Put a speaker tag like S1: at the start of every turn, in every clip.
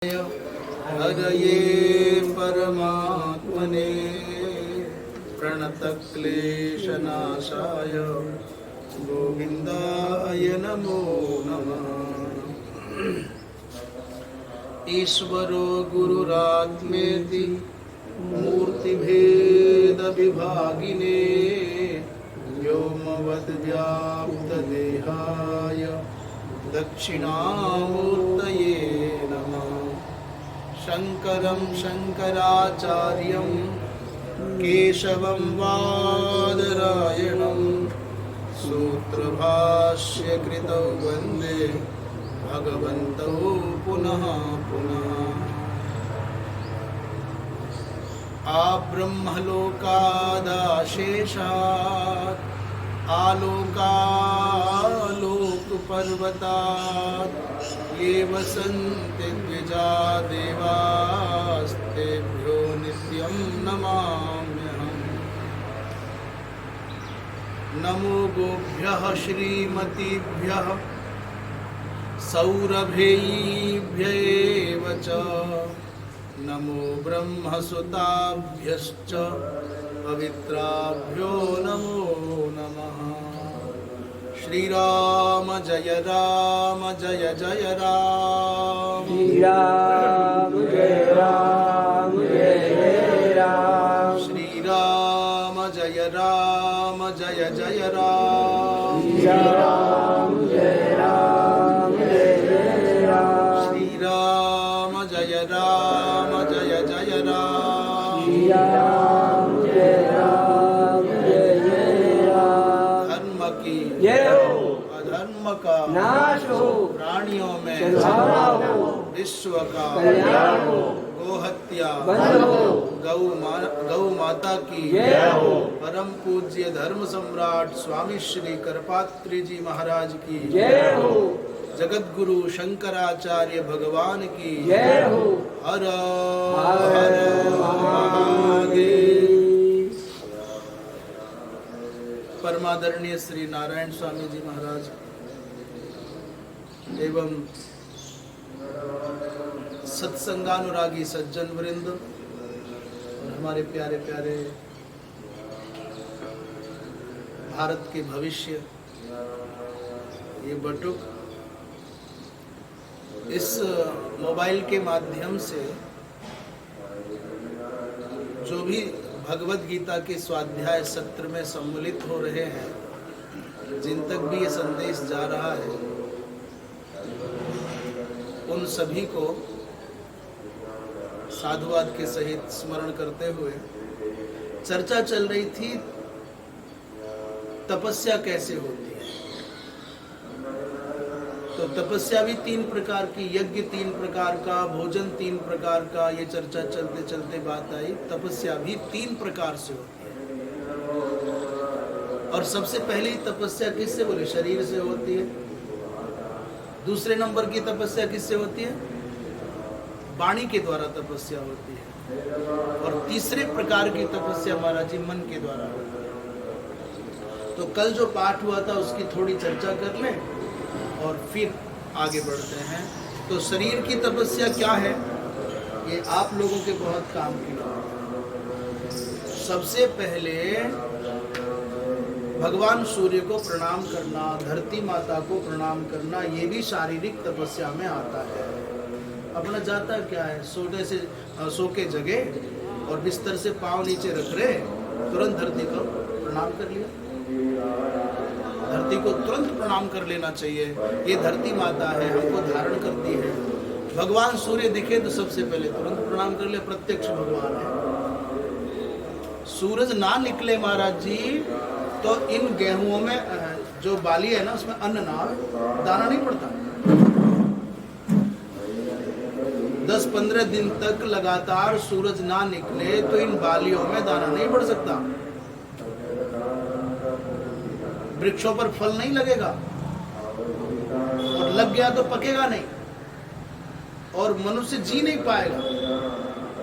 S1: हरये परमात्मने प्रणतक्लेशनाशाय गोविन्दाय नमो नमः। ईश्वरो गुरुरात्मेति मूर्तिभेदविभागिने व्योमवद्व्याप्तदेहाय दक्षिणामूर्तये नमः। शङ्करं शङ्कराचार्यं केशवं बादरायणं सूत्रभाष्यकृतौ वन्दे भगवन्तौ पुनः पुनः। आब्रह्मलोकादाशेषात् आलोकालोकपर्वतात् ये वसन्ति द्विजा देवास्तेभ्यो नित्यं नमाम्यहम्। नमो गोभ्यः श्रीमतीभ्यः सौरभेयीभ्य एव च नमो ब्रह्मसुताभ्यश्च पवित्राभ्यो नमो नमः। श्रीराम जय जय राम।
S2: श्रीराम जय राम जय जय राम।
S1: श्रीराम जय जय राम।
S2: श्रीराम जय राम जय जय राम।
S1: श्रीराम जय जय राम।
S2: श्रीराम जय राम जय जय राम।
S1: धर्म की
S2: जय हो,
S1: अधर्म का
S2: नाश हो,
S1: प्राणियों में
S2: सद्भावना हो,
S1: विश्व का
S2: कल्याण हो,
S1: गोहत्या
S2: बंद हो,
S1: गौ माता की
S2: जय हो।
S1: परम पूज्य धर्म सम्राट स्वामी श्री करपात्री जी महाराज की
S2: जय हो,
S1: जगत गुरु शंकराचार्य भगवान की
S2: जय हो।
S1: हर
S2: हर
S1: हर महादेव। परमादरणीय श्री नारायण स्वामी जी महाराज एवं सत्संगानुरागी सज्जन वृंद और हमारे प्यारे प्यारे भारत के भविष्य ये बटुक इस मोबाइल के माध्यम से जो भी भगवत गीता के स्वाध्याय सत्र में सम्मिलित हो रहे हैं, जिन तक भी ये संदेश जा रहा है, उन सभी को साधुवाद के सहित स्मरण करते हुए चर्चा चल रही थी तपस्या कैसे होती है। तो तपस्या भी 3 प्रकार की, यज्ञ 3 प्रकार का, भोजन 3 प्रकार का, ये चर्चा चलते चलते बात आई तपस्या भी 3 प्रकार से होती है। और सबसे पहली तपस्या किससे बोले? शरीर से होती है। दूसरे नंबर की तपस्या किससे होती है? वाणी के द्वारा तपस्या होती है। और तीसरे प्रकार की तपस्या महाराज जी मन के द्वारा होती है। तो कल जो पाठ हुआ था उसकी थोड़ी चर्चा कर लें और फिर आगे बढ़ते हैं। तो शरीर की तपस्या क्या है, ये आप लोगों के बहुत काम की बात है। सबसे पहले भगवान सूर्य को प्रणाम करना, धरती माता को प्रणाम करना, ये भी शारीरिक तपस्या में आता है। अपना जाता क्या है, सोने से सो के जगे और बिस्तर से पाँव नीचे रख रहे, तुरंत धरती को प्रणाम कर लिया। धरती को तुरंत प्रणाम कर लेना चाहिए। ये धरती माता है, हमको धारण करती है। भगवान सूर्य दिखे तो सबसे पहले तुरंत प्रणाम कर ले, प्रत्यक्ष भगवान है। सूरज ना निकले महाराज जी तो इन गेहूं में जो बाली है ना, उसमें अन्न ना, दाना नहीं पड़ता। 10-15 दिन तक लगातार सूरज ना निकले तो इन बालियों में दाना नहीं पड़ सकता। वृक्षों पर फल नहीं लगेगा, और लग गया तो पकेगा नहीं, और मनुष्य जी नहीं पाएगा।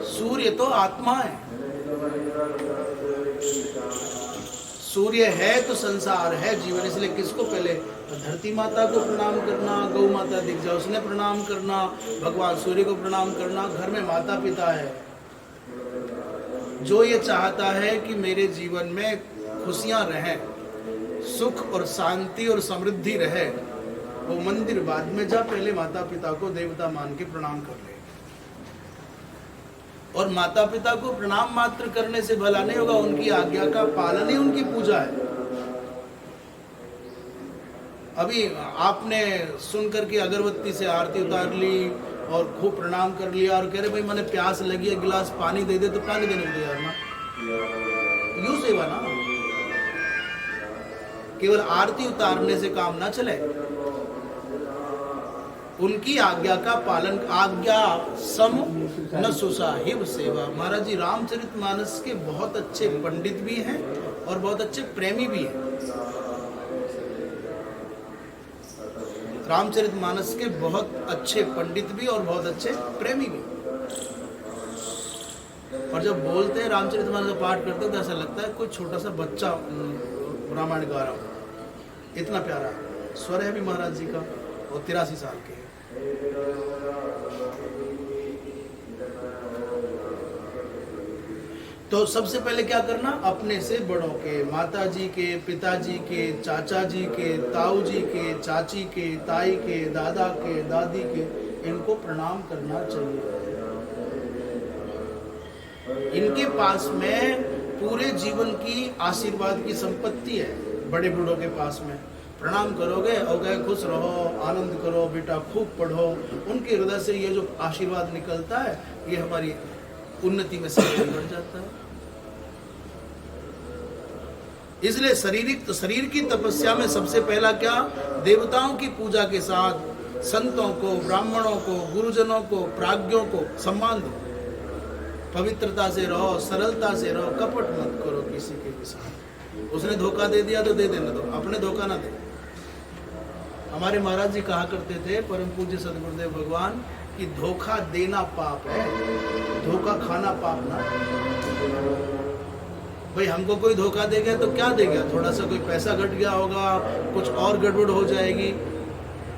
S1: सूर्य तो आत्मा है। सूर्य है तो संसार है, जीवन। इसलिए किसको पहले धरती माता को प्रणाम करना, गौ माता दिख जाए उसने प्रणाम करना, भगवान सूर्य को प्रणाम करना, घर में माता पिता है। जो ये चाहता है कि मेरे जीवन में खुशियां रहें, सुख और शांति और समृद्धि रहे, वो मंदिर बाद में जा, पहले माता पिता को देवता मान के प्रणाम कर ले। और माता पिता को प्रणाम मात्र करने से भला नहीं होगा, उनकी आज्ञा का पालन ही उनकी पूजा है। अभी आपने सुन करके अगरबत्ती से आरती उतार ली और खूब प्रणाम कर लिया और कह रहे भाई मैंने प्यास लगी है, गिलास पानी दे दे, तो पानी देने को तैयार ना, यूं सेवा ना। केवल आरती उतारने से काम ना चले, उनकी आज्ञा का पालन, आज्ञा सम न सुसाहिब सेवा। महाराज जी रामचरितमानस के बहुत अच्छे पंडित भी हैं और बहुत अच्छे प्रेमी भी हैं। रामचरितमानस के बहुत अच्छे पंडित भी और बहुत अच्छे प्रेमी भी। और जब बोलते हैं रामचरितमानस का पाठ करते हैं तो ऐसा लगता है कोई छोटा सा बच्चा रामायण गा रहा हो, इतना प्यारा स्वर है भी महाराज जी का, और 83 साल के। तो सबसे पहले क्या करना, अपने से बड़ों के, माता जी के, पिताजी के, चाचा जी के, ताऊ जी के, चाची के, ताई के, दादा के, दादी के, इनको प्रणाम करना चाहिए। इनके पास में पूरे जीवन की आशीर्वाद की संपत्ति है। बड़े बूढ़ों के पास में प्रणाम करोगे और गए खुश रहो, आनंद करो बेटा, खूब पढ़ो, उनके हृदय से ये जो आशीर्वाद निकलता है ये हमारी उन्नति में सहयोग बढ़ जाता है। इसलिए शरीर की तपस्या में सबसे पहला क्या, देवताओं की पूजा के साथ संतों को, ब्राह्मणों को, गुरुजनों को, प्राज्ञों को सम्मान दो। पवित्रता से रहो, सरलता से रहो, कपट मत करो किसी के भी साथ। उसने धोखा दे दिया तो दे देना दो, अपने धोखा ना दे। हमारे महाराज जी कहा करते थे, परम पूज्य सदगुरुदेव भगवान, कि धोखा देना पाप है, धोखा खाना पाप ना। भाई हमको कोई धोखा दे गया तो क्या दे गया, थोड़ा सा कोई पैसा घट गया होगा, कुछ और गड़बड़ हो जाएगी,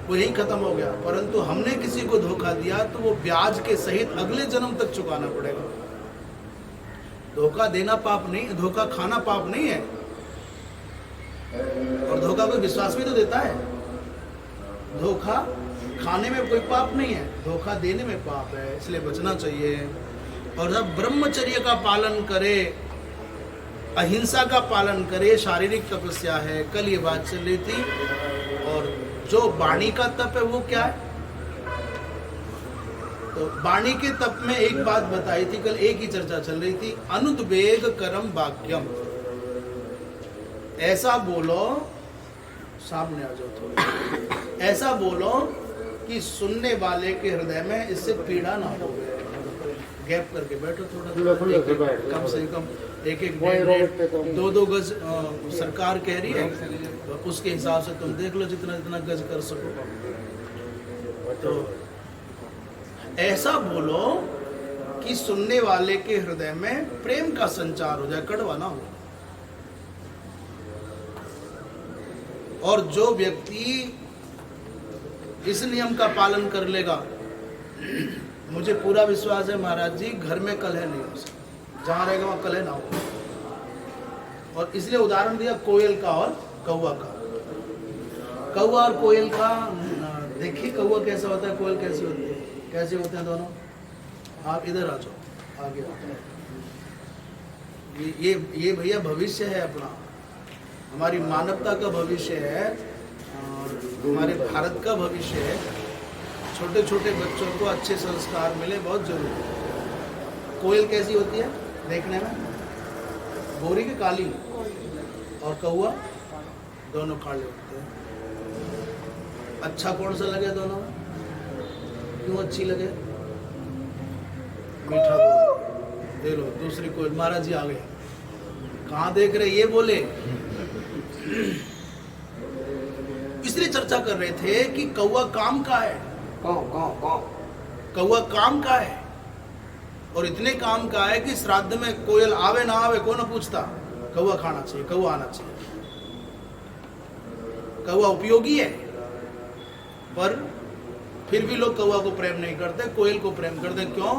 S1: वो यही खत्म हो गया। परंतु हमने किसी को धोखा दिया तो वो ब्याज के सहित अगले जन्म तक चुकाना पड़ेगा। धोखा देना पाप नहीं, धोखा खाना पाप नहीं है। और धोखा कोई विश्वास भी तो देता है। धोखा खाने में कोई पाप नहीं है, धोखा देने में पाप है, इसलिए बचना चाहिए। और जब ब्रह्मचर्य का पालन करे, अहिंसा का पालन करे, शारीरिक तपस्या है। कल ये बात चल रही थी। और जो वाणी का तप है वो क्या है, तो वाणी के तप में एक बात बताई थी, कल एक ही चर्चा चल रही थी, अनुद्वेग करम वाक्यम। ऐसा बोलो, सामने आ जाओ थोड़ा, ऐसा बोलो कि सुनने वाले के हृदय में इससे पीड़ा ना हो। गैप करके बैठो थोड़ा, कम से कम एक 2 गज सरकार कह रही है, तो उसके हिसाब से तुम देख लो जितना गज कर सको। तो ऐसा बोलो कि सुनने वाले के हृदय में प्रेम का संचार हो जाए, कड़वा ना हो। और जो व्यक्ति इस नियम का पालन कर लेगा, मुझे पूरा विश्वास है महाराज जी, घर में कलह नहीं हो सकता, जहां रहेगा वहां कलह ना हो। और इसलिए उदाहरण दिया कोयल का और कौवा का। कौवा और कोयल का देखिए, कौवा कैसा होता है, कोयल कैसी होती है, कैसे होते हैं दोनों। आप इधर आ जाओ, आगे ये भैया भविष्य है अपना, हमारी मानवता का भविष्य है, और हमारे भारत का भविष्य है। छोटे छोटे बच्चों को अच्छे संस्कार मिले, बहुत जरूरी है। कोयल कैसी होती है देखने में, गोरी की काली, और कौवा दोनों काले होते हैं। अच्छा कौन सा लगे दोनों में, क्यों अच्छी लगे, मीठा बोल दे लो। दूसरी कोयल, महाराज जी आ गए, कहाँ देख रहे ये बोले। इसलिए चर्चा कर रहे थे कि कौवा काम का है, कौवा काम का है, और इतने काम का है कि श्राद्ध में कोयल आवे ना आवे कौन पूछता, कौवा खाना चाहिए, कौवा आना चाहिए। कौवा उपयोगी है, पर फिर भी लोग कौवा को प्रेम नहीं करते, कोयल को प्रेम करते। क्यों?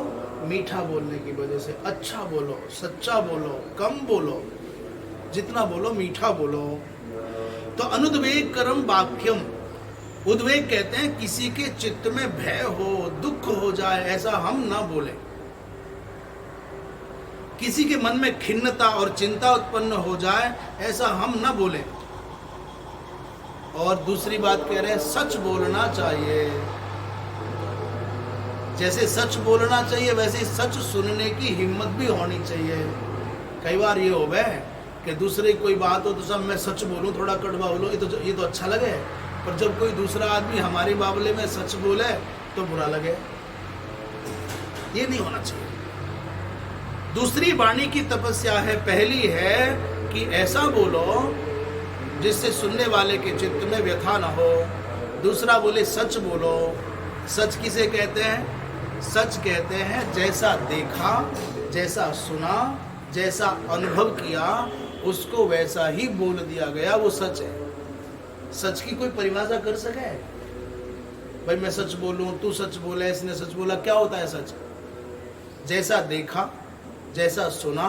S1: मीठा बोलने की वजह से। अच्छा बोलो, सच्चा बोलो, कम बोलो, जितना बोलो मीठा बोलो। तो अनुद्वेग करम वाक्यम, उद्वेग कहते हैं किसी के चित्त में भय हो, दुख हो जाए, ऐसा हम ना बोले। किसी के मन में खिन्नता और चिंता उत्पन्न हो जाए, ऐसा हम ना बोले। और दूसरी बात कह रहे हैं, सच बोलना चाहिए। जैसे सच बोलना चाहिए, वैसे सच सुनने की हिम्मत भी होनी चाहिए। कई बार ये हो गए कि दूसरे कोई बात हो तो सब मैं सच बोलूं, थोड़ा कड़वा बोलूं, ये तो अच्छा लगे, पर जब कोई दूसरा आदमी हमारे बाबले में सच बोले तो बुरा लगे। ये नहीं होना चाहिए। दूसरी वाणी की तपस्या है, पहली है कि ऐसा बोलो जिससे सुनने वाले के चित्त में व्यथा न हो। दूसरा बोले सच बोलो। सच किसे कहते हैं? सच कहते हैं जैसा देखा, जैसा सुना, जैसा अनुभव किया, उसको वैसा ही बोल दिया गया, वो सच है। सच की कोई परिभाषा कर सके? भाई मैं सच बोलूं, तू सच बोले, इसने सच बोला, क्या होता है सच? जैसा देखा, जैसा सुना,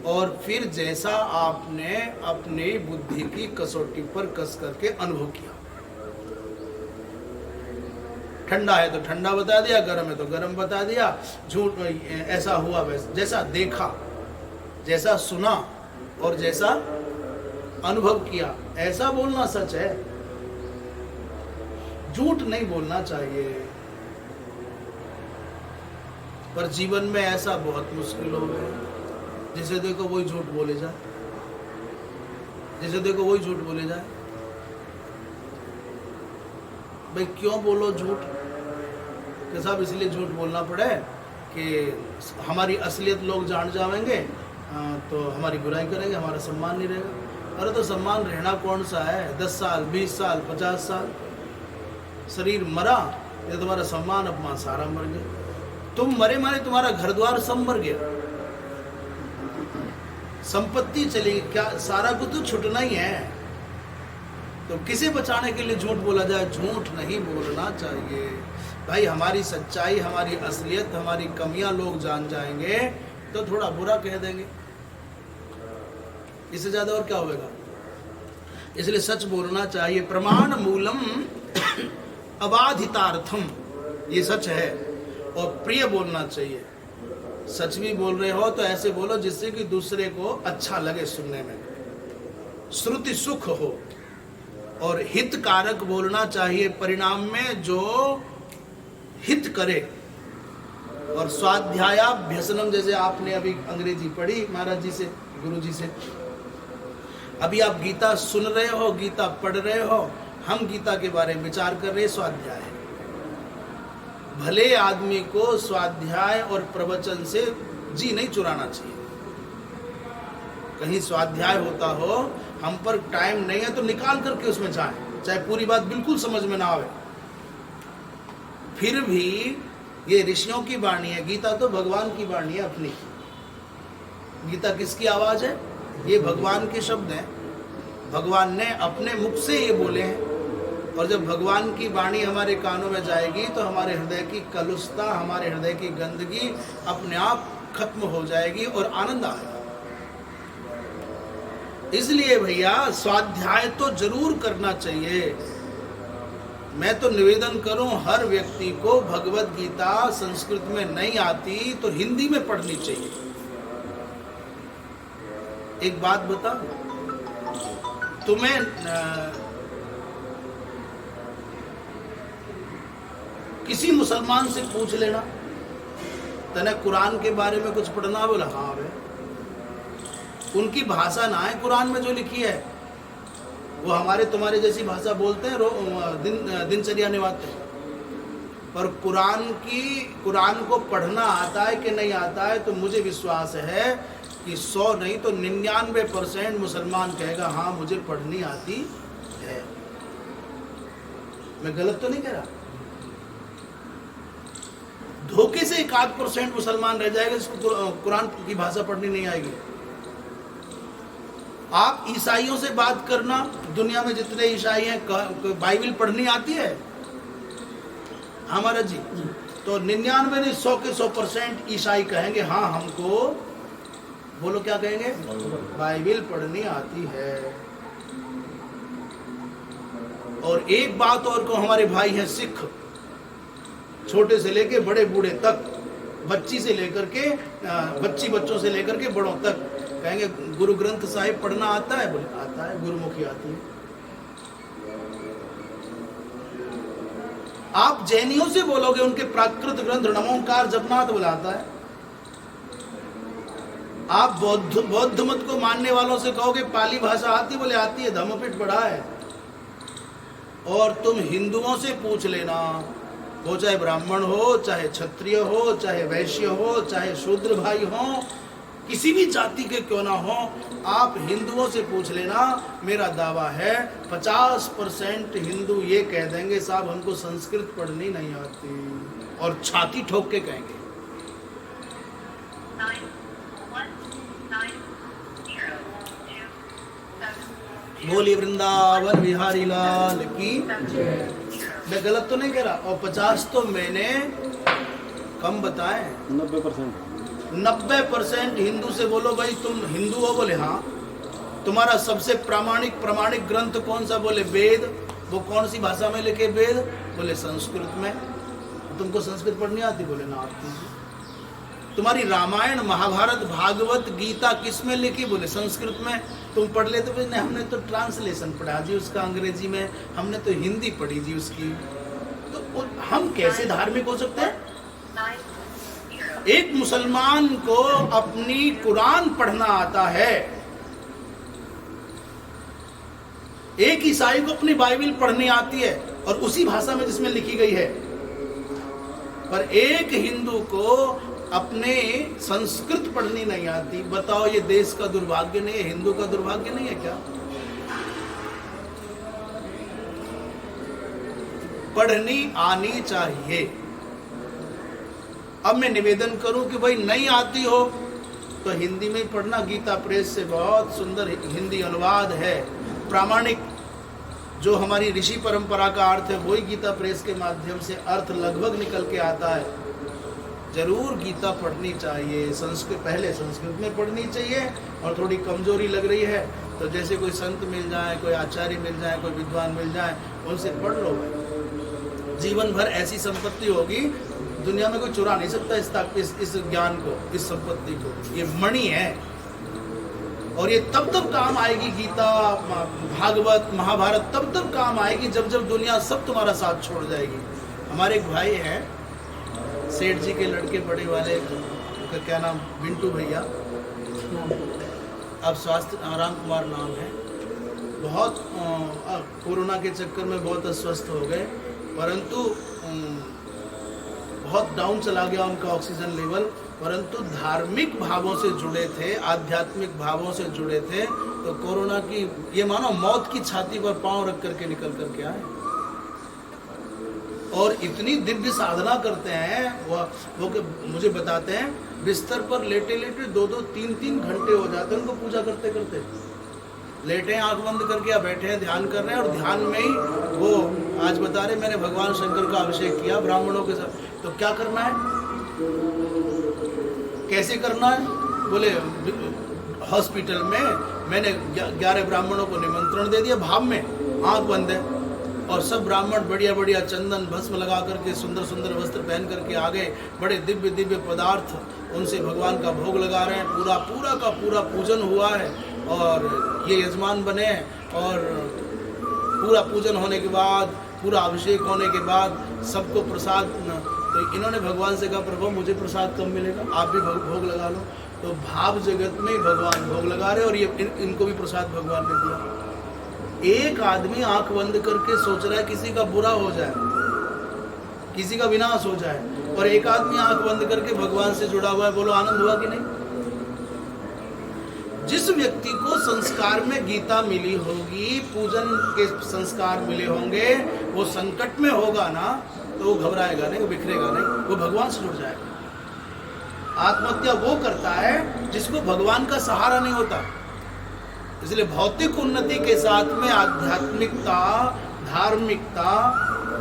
S1: और फिर जैसा आपने अपनी बुद्धि की कसौटी पर कस करके अनुभव किया। ठंडा है तो ठंडा बता दिया, गर्म है तो गर्म बता दिया, झूठ ऐसा हुआ वैसा। जैसा देखा, जैसा सुना और जैसा अनुभव किया, ऐसा बोलना सच है। झूठ नहीं बोलना चाहिए। पर जीवन में ऐसा बहुत मुश्किल हो गया, जिसे देखो वही झूठ बोले जाए, जिसे देखो वही झूठ बोले जाए। भाई क्यों बोलो झूठ? कि साहब इसलिए झूठ बोलना पड़े कि हमारी असलियत लोग जान जाएंगे, तो हमारी बुराई करेंगे, हमारा सम्मान नहीं रहेगा। अरे तो सम्मान रहना कौन सा है? 10 साल, 20 साल, 50 साल, शरीर मरा, ये तुम्हारा सम्मान अपमान सारा मर गया। तुम मरे मारे तुम्हारा घर द्वार सब मर गया, संपत्ति चली, क्या सारा कुछ तो छुटना ही है। तो किसे बचाने के लिए झूठ बोला जाए? झूठ नहीं बोलना चाहिए। भाई हमारी सच्चाई, हमारी असलियत, हमारी कमियां लोग जान जाएंगे तो थोड़ा बुरा कह देंगे, इससे ज्यादा और क्या होगा? इसलिए सच बोलना चाहिए। प्रमाण मूलम अबाधितार्थम, ये सच है। और प्रिय बोलना चाहिए। सच भी बोल रहे हो तो ऐसे बोलो जिससे कि दूसरे को अच्छा लगे सुनने में, श्रुति सुख हो। और हितकारक बोलना चाहिए, परिणाम में जो हित करे। और स्वाध्यायाभ्यसनम, जैसे आपने अभी अंग्रेजी पढ़ी महाराज जी से, गुरु जी से, अभी आप गीता सुन रहे हो, गीता पढ़ रहे हो, हम गीता के बारे में विचार कर रहे हैं। स्वाध्याय, भले आदमी को स्वाध्याय और प्रवचन से जी नहीं चुराना चाहिए। कहीं स्वाध्याय होता हो, हम पर टाइम नहीं है तो निकाल करके उसमें जाएं, चाहे पूरी बात बिल्कुल समझ में ना आवे। फिर भी ये ऋषियों की वाणी है, गीता तो भगवान की वाणी है अपनी। गीता किसकी आवाज है? ये भगवान के शब्द हैं, भगवान ने अपने मुख से ये बोले हैं। और जब भगवान की वाणी हमारे कानों में जाएगी तो हमारे हृदय की कलुषता, हमारे हृदय की गंदगी अपने आप खत्म हो जाएगी और आनंद आएगा। इसलिए भैया स्वाध्याय तो जरूर करना चाहिए। मैं तो निवेदन करूं हर व्यक्ति को, भगवत गीता संस्कृत में नहीं आती तो हिंदी में पढ़नी चाहिए। एक बात बता, तुम्हें किसी मुसलमान से पूछ लेना, तने कुरान के बारे में कुछ पढ़ना, बोला हाँ भाई, उनकी भाषा ना है कुरान में जो लिखी है, वो हमारे तुम्हारे जैसी भाषा बोलते हैं, दिनचर्या निभाते हैं। पर कुरान को पढ़ना आता है कि नहीं आता है, तो मुझे विश्वास है कि 100 नहीं तो 99% मुसलमान कहेगा हाँ मुझे पढ़नी आती है। मैं गलत तो नहीं कह रहा। धोखे से 1-8% मुसलमान रह जाएगा जिसको कुरान की भाषा पढ़नी नहीं आएगी। आप ईसाइयों से बात करना, दुनिया में जितने ईसाई हैं, बाइबल पढ़नी आती है हमारा जी? तो 99 नहीं 100 के 100% ईसाई कहेंगे हाँ हमको, बोलो क्या कहेंगे, बाइबल पढ़नी आती है। और एक बात और को, हमारे भाई हैं सिख, छोटे से लेके बड़े बूढ़े तक, बच्ची से लेकर के बच्चों से लेकर के बड़ों तक कहेंगे गुरु ग्रंथ साहिब पढ़ना आता है? बोले आता है, गुरुमुखी आती है। आप जैनियों से बोलोगे उनके प्राकृत ग्रंथ नमोकार जपना तो बुलाता है। आप बौद्ध मत को मानने वालों से कहोगे पाली भाषा आती? बोले आती है, धम्मपीठ पढ़ा है। और तुम हिंदुओं से पूछ लेना, वो चाहे ब्राह्मण हो, चाहे क्षत्रिय हो, चाहे वैश्य हो, चाहे शूद्र भाई हो, किसी भी जाति के क्यों ना हो, आप हिंदुओं से पूछ लेना, मेरा दावा है 50% हिंदू ये कह देंगे साहब हमको संस्कृत पढ़नी नहीं आती, और छाती ठोक के कहेंगे। बोलिए वृंदावन बिहारी लाल की। मैं गलत तो नहीं कह रहा, और 50 तो मैंने कम बताए। 90% हिंदू से बोलो भाई तुम हिंदू हो? बोले हाँ। तुम्हारा सबसे प्रामाणिक ग्रंथ कौन सा? बोले वेद। वो कौन सी भाषा में लिखे वेद? बोले संस्कृत में। तुमको संस्कृत पढ़नी आती? बोले ना आती। तुम्हारी रामायण महाभारत भागवत गीता किस में लिखी? बोले संस्कृत में। तुम पढ़ लेते? बोले नहीं हमने तो ट्रांसलेशन पढ़ा जी उसका अंग्रेजी में, हमने तो हिंदी पढ़ी जी उसकी। तो हम कैसे धार्मिक हो सकते हैं? एक मुसलमान को अपनी कुरान पढ़ना आता है, एक ईसाई को अपनी बाइबल पढ़नी आती है और उसी भाषा में जिसमें लिखी गई है, पर एक हिंदू को अपने संस्कृत पढ़नी नहीं आती। बताओ ये देश का दुर्भाग्य नहीं है, हिंदू का दुर्भाग्य नहीं है क्या? पढ़नी आनी चाहिए। अब मैं निवेदन करूं कि भाई नहीं आती हो तो हिंदी में पढ़ना। गीता प्रेस से बहुत सुंदर हिंदी अनुवाद है, प्रामाणिक जो हमारी ऋषि परंपरा का अर्थ है वही गीता प्रेस के माध्यम से अर्थ लगभग निकल के आता है। जरूर गीता पढ़नी चाहिए। पहले संस्कृत में पढ़नी चाहिए, और थोड़ी कमजोरी लग रही है तो जैसे कोई संत मिल जाए, कोई आचार्य मिल जाए, कोई विद्वान मिल जाए, उनसे पढ़ लो भाई। जीवन भर ऐसी संपत्ति होगी, दुनिया में कोई चुरा नहीं सकता इस ज्ञान को, इस संपत्ति को। ये मणि है और ये तब काम आएगी। गीता भागवत महाभारत तब काम आएगी जब दुनिया सब तुम्हारा साथ छोड़ जाएगी। हमारे एक भाई हैं सेठ जी के लड़के बड़े वाले, उनका क्या नाम, बिंटू भैया, अब स्वास्थ्य राम कुमार नाम है। बहुत कोरोना के चक्कर में बहुत अस्वस्थ हो गए, परंतु बहुत डाउन चला गया उनका ऑक्सीजन लेवल, परंतु धार्मिक भावों से जुड़े थे, आध्यात्मिक भावों से जुड़े थे। तो कोरोना की ये मानो मौत की छाती पर पांव रख करके निकल करके आए, और इतनी दिव्य साधना करते हैं वो कि मुझे बताते हैं बिस्तर पर लेटे 2-3 घंटे हो जाते हैं उनको पूजा करते करते। लेटे हैं आंख बंद करके या बैठे हैं ध्यान कर रहे हैं, और ध्यान में ही वो आज बता रहे मैंने भगवान शंकर का अभिषेक किया ब्राह्मणों के साथ। तो क्या करना है, कैसे करना है? बोले हॉस्पिटल में मैंने 11 ब्राह्मणों को निमंत्रण दे दिया, भाव में आंख बंद है, और सब ब्राह्मण बढ़िया चंदन भस्म लगा करके सुंदर वस्त्र पहन करके आ गए। बड़े दिव्य पदार्थ उनसे भगवान का भोग लगा रहे हैं। पूरा का पूरा पूजन हुआ है, और ये यजमान बने, और पूरा पूजन होने के बाद, पूरा अभिषेक होने के बाद सबको प्रसाद, तो इन्होंने भगवान से कहा प्रभु मुझे प्रसाद कब मिलेगा, आप भी भोग लगा लो। तो भाव जगत में भगवान भोग लगा रहे, और ये इनको भी प्रसाद भगवान ने दिया। एक आदमी आंख बंद करके सोच रहा है किसी का बुरा हो जाए, किसी का विनाश हो जाए, और एक आदमी आंख बंद करके भगवान से जुड़ा हुआ है। बोलो आनंद हुआ कि नहीं? जिस व्यक्ति को संस्कार में गीता मिली होगी, पूजन के संस्कार मिले होंगे, वो संकट में होगा ना तो वो घबराएगा नहीं, वो बिखरेगा नहीं, वो भगवान से जुड़ जाएगा। आत्महत्या वो करता है जिसको भगवान का सहारा नहीं होता। इसलिए भौतिक उन्नति के साथ में आध्यात्मिकता, धार्मिकता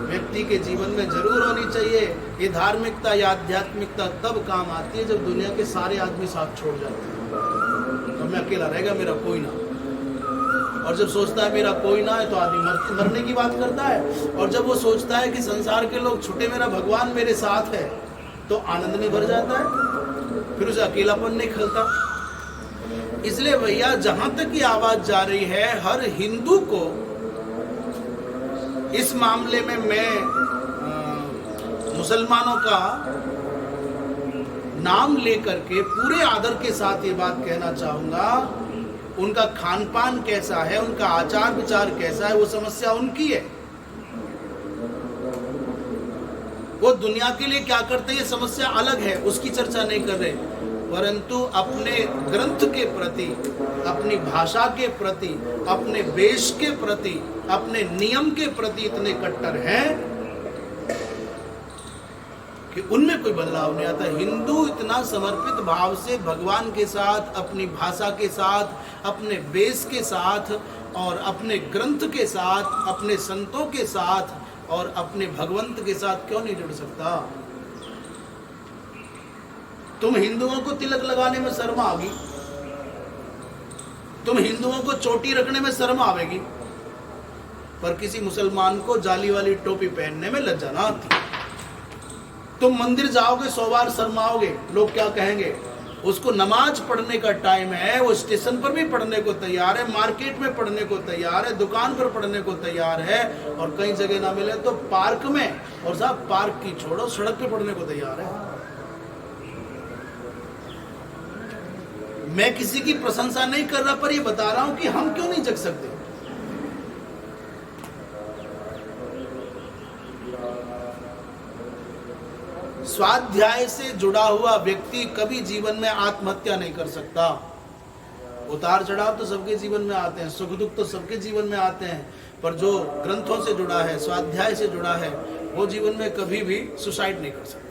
S1: व्यक्ति के जीवन में जरूर होनी चाहिए। ये धार्मिकता या आध्यात्मिकता तब काम आती है जब दुनिया के सारे आदमी साथ छोड़ जाते हैं, तो मैं अकेला रहेगा, मेरा कोई ना। और जब सोचता है मेरा कोई ना है तो आदमी मरने की बात करता है। और जब वो सोचता है कि संसार के लोग छुटे, मेरा भगवान मेरे साथ है, तो आनंद में भर जाता है, फिर उसे अकेलापन नहीं खलता। इसलिए भैया जहां तक ये आवाज जा रही है, हर हिंदू को इस मामले में मैं मुसलमानों का नाम लेकर के पूरे आदर के साथ ये बात कहना चाहूंगा, उनका खान पान कैसा है, उनका आचार विचार कैसा है, वो समस्या उनकी है। वो दुनिया के लिए क्या करते हैं ये समस्या अलग है, उसकी चर्चा नहीं कर रहे। परंतु अपने ग्रंथ के प्रति, अपनी भाषा के प्रति, अपने वेश के प्रति, अपने नियम के प्रति इतने कट्टर हैं कि उनमें कोई बदलाव नहीं आता। हिंदू इतना समर्पित भाव से भगवान के साथ, अपनी भाषा के साथ, अपने वेश के साथ और अपने ग्रंथ के साथ, अपने संतों के साथ और अपने भगवंत के साथ क्यों नहीं जुड़ सकता? तुम हिंदुओं को तिलक लगाने में शर्म आएगी, तुम हिंदुओं को चोटी रखने में शर्म आवेगी, पर किसी मुसलमान को जाली वाली टोपी पहनने में लज्जा ना आती। तुम मंदिर जाओगे 100 बार शर्माओगे, लोग क्या कहेंगे। उसको नमाज पढ़ने का टाइम है, वो स्टेशन पर भी पढ़ने को तैयार है, मार्केट में पढ़ने को तैयार है, दुकान पर पढ़ने को तैयार है, और कई जगह ना मिले तो पार्क में, और साहब पार्क की छोड़ो सड़क पे पढ़ने को तैयार है। मैं किसी की प्रशंसा नहीं कर रहा, पर ये बता रहा हूं कि हम क्यों नहीं जग सकते। स्वाध्याय से जुड़ा हुआ व्यक्ति कभी जीवन में आत्महत्या नहीं कर सकता। उतार चढ़ाव तो सबके जीवन में आते हैं, सुख दुख तो सबके जीवन में आते हैं, पर जो ग्रंथों से जुड़ा है, स्वाध्याय से जुड़ा है, वो जीवन में कभी भी सुसाइड नहीं कर सकता।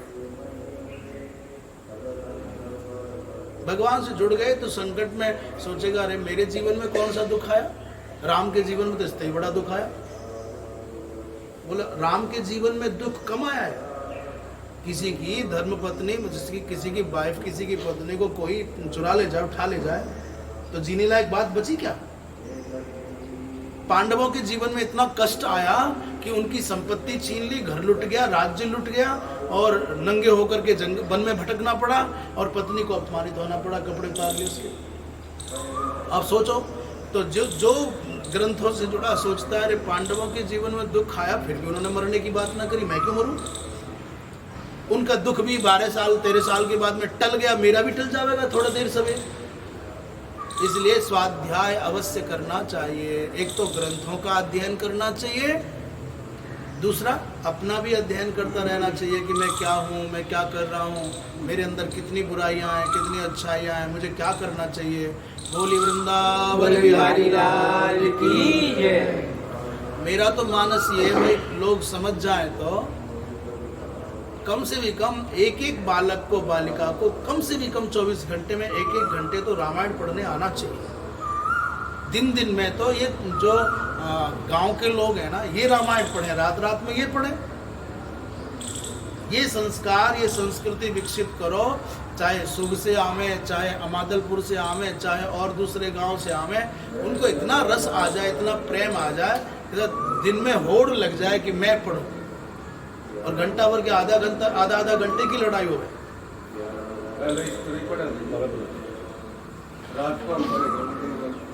S1: भगवान से जुड़ गए तो संकट में सोचेगा, अरे मेरे जीवन में कौन सा दुख आया, राम के जीवन में तो इससे ही बड़ा दुख आया। बोला राम के जीवन में दुख कम आया है। किसी की धर्मपत्नी, किसी की वाइफ, किसी की पत्नी को कोई चुरा ले जाए, उठा ले जाए, तो जीने लायक बात बची क्या? पांडवों के जीवन में इतना कष्ट आया कि उनकी संपत्ति छीन ली, घर लुट गया, राज्य लुट गया, और नंगे होकर के वन में भटकना पड़ा, और पत्नी को अपमानित होना पड़ा, कपड़े उतार लिए उसके। अब सोचो, तो जो ग्रंथों से जुड़ा सोचता है, अरे पांडवों के जीवन में दुख आया, फिर भी उन्होंने मरने की बात ना करी, मैं क्यों मरूं? उनका दुख भी 12 साल 13 साल के बाद में टल गया, मेरा भी टल जाएगा थोड़ा देर सवेर। इसलिए स्वाध्याय अवश्य करना चाहिए। एक तो ग्रंथों का अध्ययन करना चाहिए, दूसरा अपना भी अध्ययन करता रहना चाहिए कि मैं क्या हूँ, मैं क्या कर रहा हूँ, मेरे अंदर कितनी बुराइयाँ हैं, कितनी अच्छाइयाँ हैं, मुझे क्या करना चाहिए। बोली वृंदावन बिहारी लाल की जय। मेरा तो मानस ये है भाई, लोग समझ जाए तो कम से भी कम एक एक बालक को, बालिका को कम से भी कम 24 घंटे में 1-1 घंटे तो रामायण पढ़ने आना चाहिए। दिन दिन में तो ये जो गांव के लोग हैं ना, ये रामायण पढ़े, रात रात में ये पढ़े। ये संस्कार, ये संस्कृति विकसित करो, चाहे सुग से आवे, चाहे अमादलपुर से आवे, चाहे और दूसरे गांव से आवे, उनको इतना रस आ जाए, इतना प्रेम आ जाए, दिन में होड़ लग जाए कि मैं पढ़ूं, और घंटा भर के आधा घंटे की लड़ाई हो गई।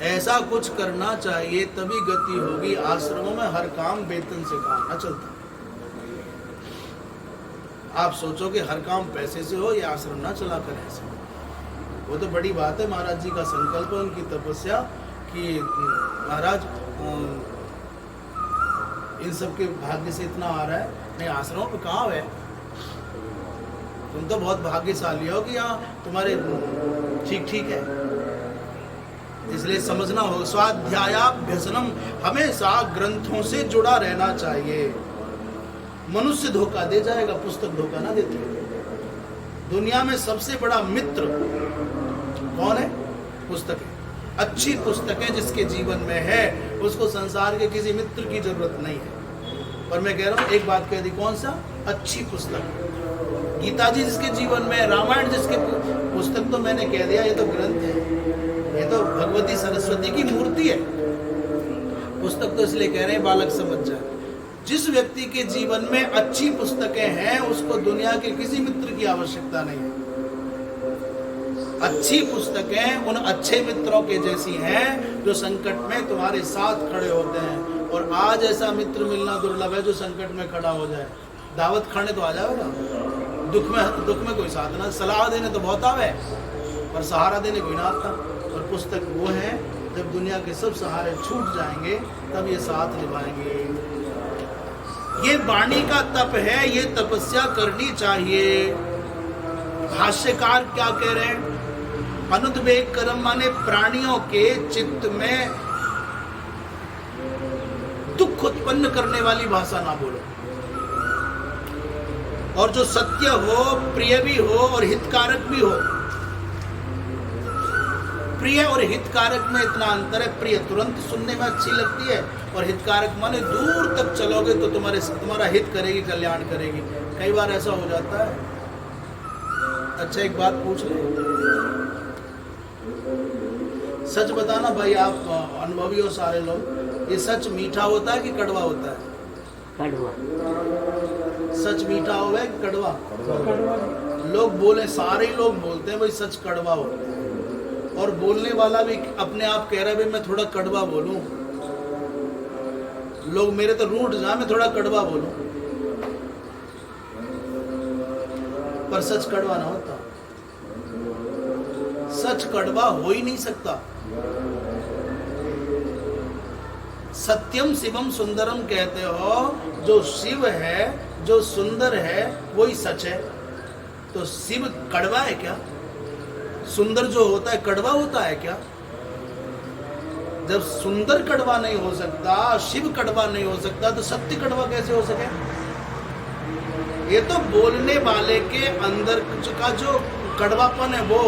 S1: ऐसा कुछ करना चाहिए, तभी गति होगी। आश्रमों में हर काम वेतन से काम न चलता। आप सोचो कि हर काम पैसे से हो, ये आश्रम ना चला कर ऐसे। वो तो बड़ी बात है, महाराज जी का संकल्प, उनकी तपस्या कि महाराज इन सब के भाग्य से इतना आ रहा है, नहीं आश्रमों पे कहाँ है। तुम तो बहुत भाग्यशाली हो कि यहाँ तुम्हारे ठीक है। इसलिए समझना होगा, स्वाध्यायाभ्यसनम, हमेशा ग्रंथों से जुड़ा रहना चाहिए। मनुष्य धोखा दे जाएगा, पुस्तक धोखा ना देती। दुनिया में सबसे बड़ा मित्र कौन है? पुस्तक है। अच्छी पुस्तकें जिसके जीवन में है उसको संसार के किसी मित्र की जरूरत नहीं है। और मैं कह रहा हूँ एक बात कह दी, कौन सा? अच्छी पुस्तक। गीता जी जिसके जीवन में, रामायण जिसके, पुस्तक तो मैंने कह दिया ये तो ग्रंथ है, ये तो भगवती सरस्वती की मूर्ति है। पुस्तक तो इसलिए कह रहे हैं बालक समझ जाए। जिस व्यक्ति के जीवन में अच्छी पुस्तकें हैं उसको दुनिया के किसी मित्र की आवश्यकता नहीं है। अच्छी पुस्तकें उन अच्छे मित्रों के जैसी हैं जो संकट में तुम्हारे साथ खड़े होते हैं। और आज ऐसा मित्र मिलना दुर्लभ है जो संकट में खड़ा हो जाए। दावत खाने तो आ जाएगा, दुख में कोई साथ ना, सलाह देने तो बहुत आवे पर सहारा देने कोई ना आता। और पुस्तक वो है जब दुनिया के सब सहारे छूट जाएंगे तब ये साथ निभाएंगे। ये वाणी का तप है, ये तपस्या करनी चाहिए। भाष्यकार क्या कह रहे हैं? अनुद्वेग कर्म माने प्राणियों के चित्त में दुख उत्पन्न करने वाली भाषा ना बोलो। और जो सत्य हो, प्रिय भी हो और हितकारक भी हो। प्रिय और हितकारक में इतना अंतर है, प्रिय तुरंत सुनने में अच्छी लगती है और हितकारक माने दूर तक चलोगे तो तुम्हारा हित करेगी, कल्याण करेगी। कई बार ऐसा हो जाता है। अच्छा एक बात पूछ ले, सच बताना भाई, आप अनुभवी हो सारे लोग, ये सच मीठा होता है कि कड़वा होता है?
S2: कड़वा।
S1: सच मीठा होगा कि कड़वा? लोग बोले, सारे लोग बोलते हैं भाई सच कड़वा होता है। और बोलने वाला भी अपने आप कह रहा है भाई मैं थोड़ा कड़वा बोलूं, लोग मेरे तो रूठ जा, मैं थोड़ा कड़वा बोलूं, पर सच कड़वा ना होता। सच कड़वा हो ही नहीं सकता। सत्यम शिवम सुंदरम कहते हो, जो शिव है, जो सुंदर है, वही सच है। तो शिव कड़वा है क्या? सुंदर जो होता है कड़वा होता है क्या? जब सुंदर कड़वा नहीं हो सकता, शिव कड़वा नहीं हो सकता, तो सत्य कड़वा कैसे हो सके? ये तो बोलने वाले के अंदर का जो कड़वापन है वो,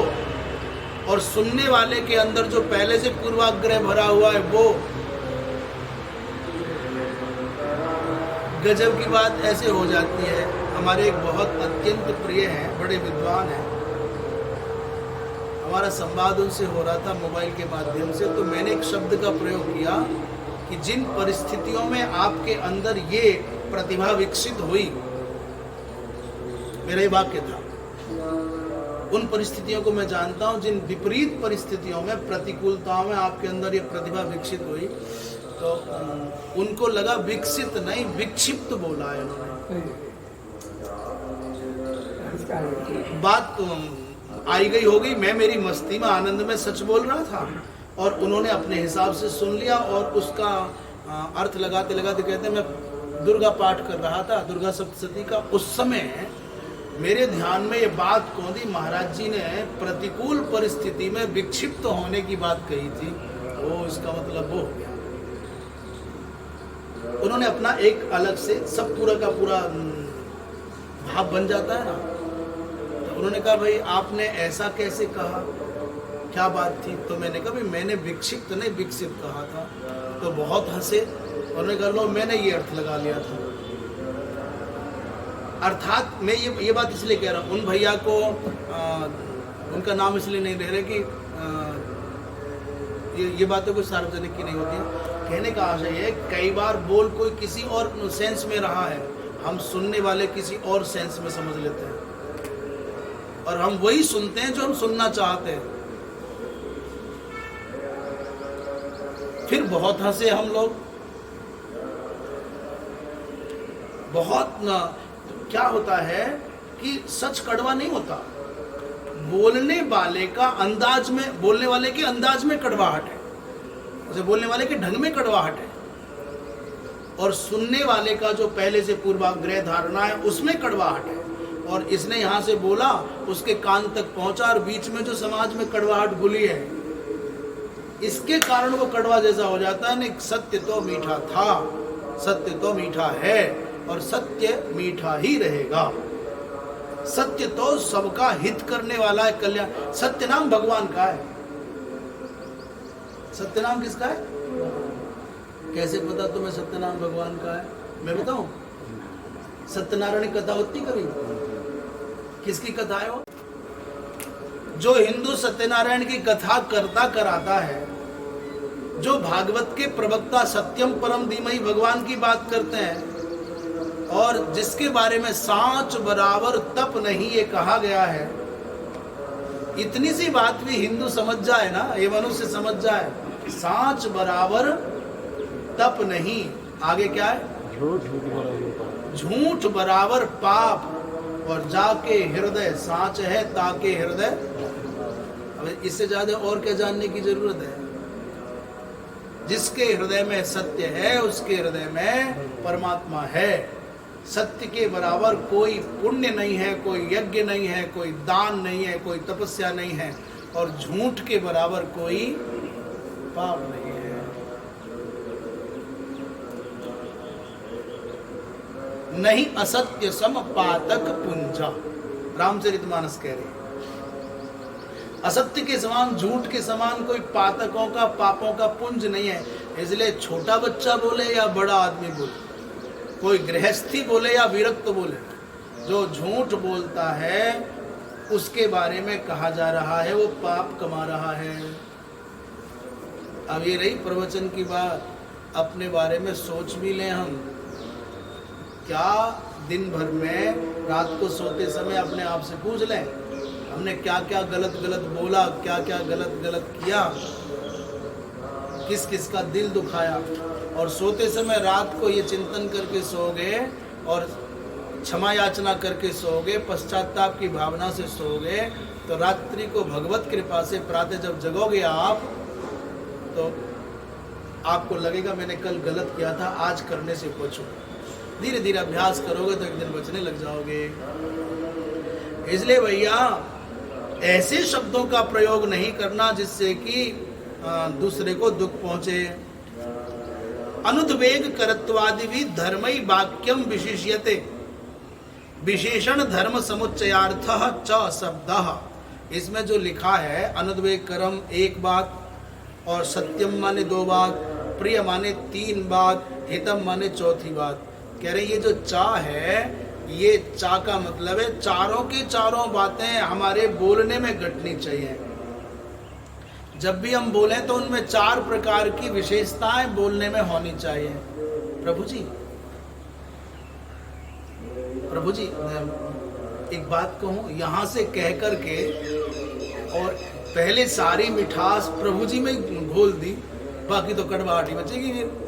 S1: और सुनने वाले के अंदर जो पहले से पूर्वाग्रह भरा हुआ है वो। गजब की बात ऐसे हो जाती है। हमारे एक बहुत अत्यंत प्रिय हैं, बड़े विद्वान हैं, हमारा संवाद उनसे हो रहा था मोबाइल के माध्यम से। तो मैंने एक शब्द का प्रयोग किया कि जिन परिस्थितियों में आपके अंदर ये प्रतिभा विकसित हुई, मेरा ये वाक्य था, उन परिस्थितियों को मैं जानता हूं। जिन विपरीत परिस्थितियों में, प्रतिकूलताओं में आपके अंदर ये प्रतिभा विकसित हुई, तो उनको लगा विकसित नहीं विक्षिप्त बोला है उन्होंने। बात आई गई हो गई, मैं मेरी मस्ती में आनंद में सच बोल रहा था और उन्होंने अपने हिसाब से सुन लिया और उसका अर्थ लगाते लगाते कहते मैं दुर्गा पाठ कर रहा था, दुर्गा सप्तशती का। उस समय मेरे ध्यान में ये बात कौन थी, महाराज जी ने प्रतिकूल परिस्थिति में विक्षिप्त होने की बात कही थी। वो इसका मतलब वो हो गया। उन्होंने अपना एक अलग से सब पूरा का पूरा भाव बन जाता है ना। तो उन्होंने कहा भाई आपने ऐसा कैसे कहा, क्या बात थी? तो मैंने कहा भाई मैंने विक्षिप्त नहीं विकसित कहा था। तो बहुत हंसे। उन्होंने कहा लो मैंने ये अर्थ लगा लिया था। अर्थात मैं ये बात इसलिए कह रहा हूँ, उन भैया को उनका नाम इसलिए नहीं ले रहे कि ये बातें कोई सार्वजनिक की नहीं होती है। कहने का आशय है, कई बार बोल कोई किसी और सेंस में रहा है, हम सुनने वाले किसी और सेंस में समझ लेते हैं और हम वही सुनते हैं जो हम सुनना चाहते हैं। फिर बहुत हंसे हम लोग, बहुत ना। तो क्या होता है कि सच कड़वा नहीं होता, बोलने वाले का अंदाज में, बोलने वाले के अंदाज में कड़वाहट है, उसे बोलने वाले के ढंग में कड़वाहट है, और सुनने वाले का जो पहले से पूर्वाग्रह धारणा है उसमें कड़वाहट है। और इसने यहाँ से बोला, उसके कान तक पहुंचा और बीच में जो समाज में कड़वाहट घुली है, इसके कारण वो कड़वा जैसा हो जाता है। नहीं, सत्य तो मीठा था, सत्य तो मीठा है और सत्य मीठा ही रहेगा। सत्य तो सबका हित करने वाला है, कल्याण। सत्य नाम भगवान का है। सत्य नाम किसका है? कैसे पता तुम्हें सत्य नाम भगवान का है? मैं बताऊं, सत्यनारायण कथा होती कभी? किसकी कथा है वो? जो हिंदू सत्यनारायण की कथा करता कराता है, जो भागवत के प्रवक्ता सत्यम परम धीमहि भगवान की बात करते हैं, और जिसके बारे में सांच बराबर तप नहीं ये कहा गया है, इतनी सी बात भी हिंदू समझ जाए ना, ये मनुष्य समझ जाए, सांच बराबर तप नहीं, आगे क्या है? झूठ बराबर पाप, और जाके हृदय सांच है ताके हृदय। अब इससे ज्यादा और क्या जानने की जरूरत है? जिसके हृदय में सत्य है उसके हृदय में परमात्मा है। सत्य के बराबर कोई पुण्य नहीं है, कोई यज्ञ नहीं है, कोई दान नहीं है, कोई तपस्या नहीं है, और झूठ के बराबर कोई पाप नहीं है। नहीं असत्य सम पातक पुंजा, रामचरितमानस कह रहे हैं। असत्य के समान, झूठ के समान कोई पातकों का, पापों का पुंज नहीं है। इसलिए छोटा बच्चा बोले या बड़ा आदमी बोले, कोई गृहस्थी बोले या विरक्त बोले, जो झूठ बोलता है उसके बारे में कहा जा रहा है वो पाप कमा रहा है। अब ये रही प्रवचन की बात, अपने बारे में सोच भी लें हम। क्या दिन भर में रात को सोते समय अपने आप से पूछ लें, हमने क्या क्या गलत गलत बोला, क्या क्या गलत गलत किया, किस किस का दिल दुखाया, और सोते समय रात को ये चिंतन करके सोओगे और क्षमा याचना करके सोओगे, पश्चाताप की भावना से सोओगे, तो रात्रि को भगवत कृपा से प्रातः जब जगोगे आप, तो आपको लगेगा मैंने कल गलत किया था, आज करने से बचो। धीरे धीरे अभ्यास करोगे तो एक दिन बचने लग जाओगे। इसलिए भैया ऐसे शब्दों का प्रयोग नहीं करना जिससे कि दूसरे को दुख पहुंचे। अनुद्वेग करत्वादि भी धर्मई वाक्यम विशेष्यते, विशेषण धर्म समुच्चयार्थ च शब्द। इसमें जो लिखा है अनुद्वेग करम एक बात, और सत्यम माने दो बात, प्रिय माने तीन बात, हितम माने चौथी बात। कह रहे ये जो चा है, ये चा का मतलब है चारों की चारों बातें हमारे बोलने में घटनी चाहिए। जब भी हम बोलें तो उनमें चार प्रकार की विशेषताएं बोलने में होनी चाहिए। प्रभु जी एक बात कहूं, यहां से कह करके और पहले सारी मिठास प्रभु जी में घोल दी, बाकी तो कड़वाहट बचेगी फिर।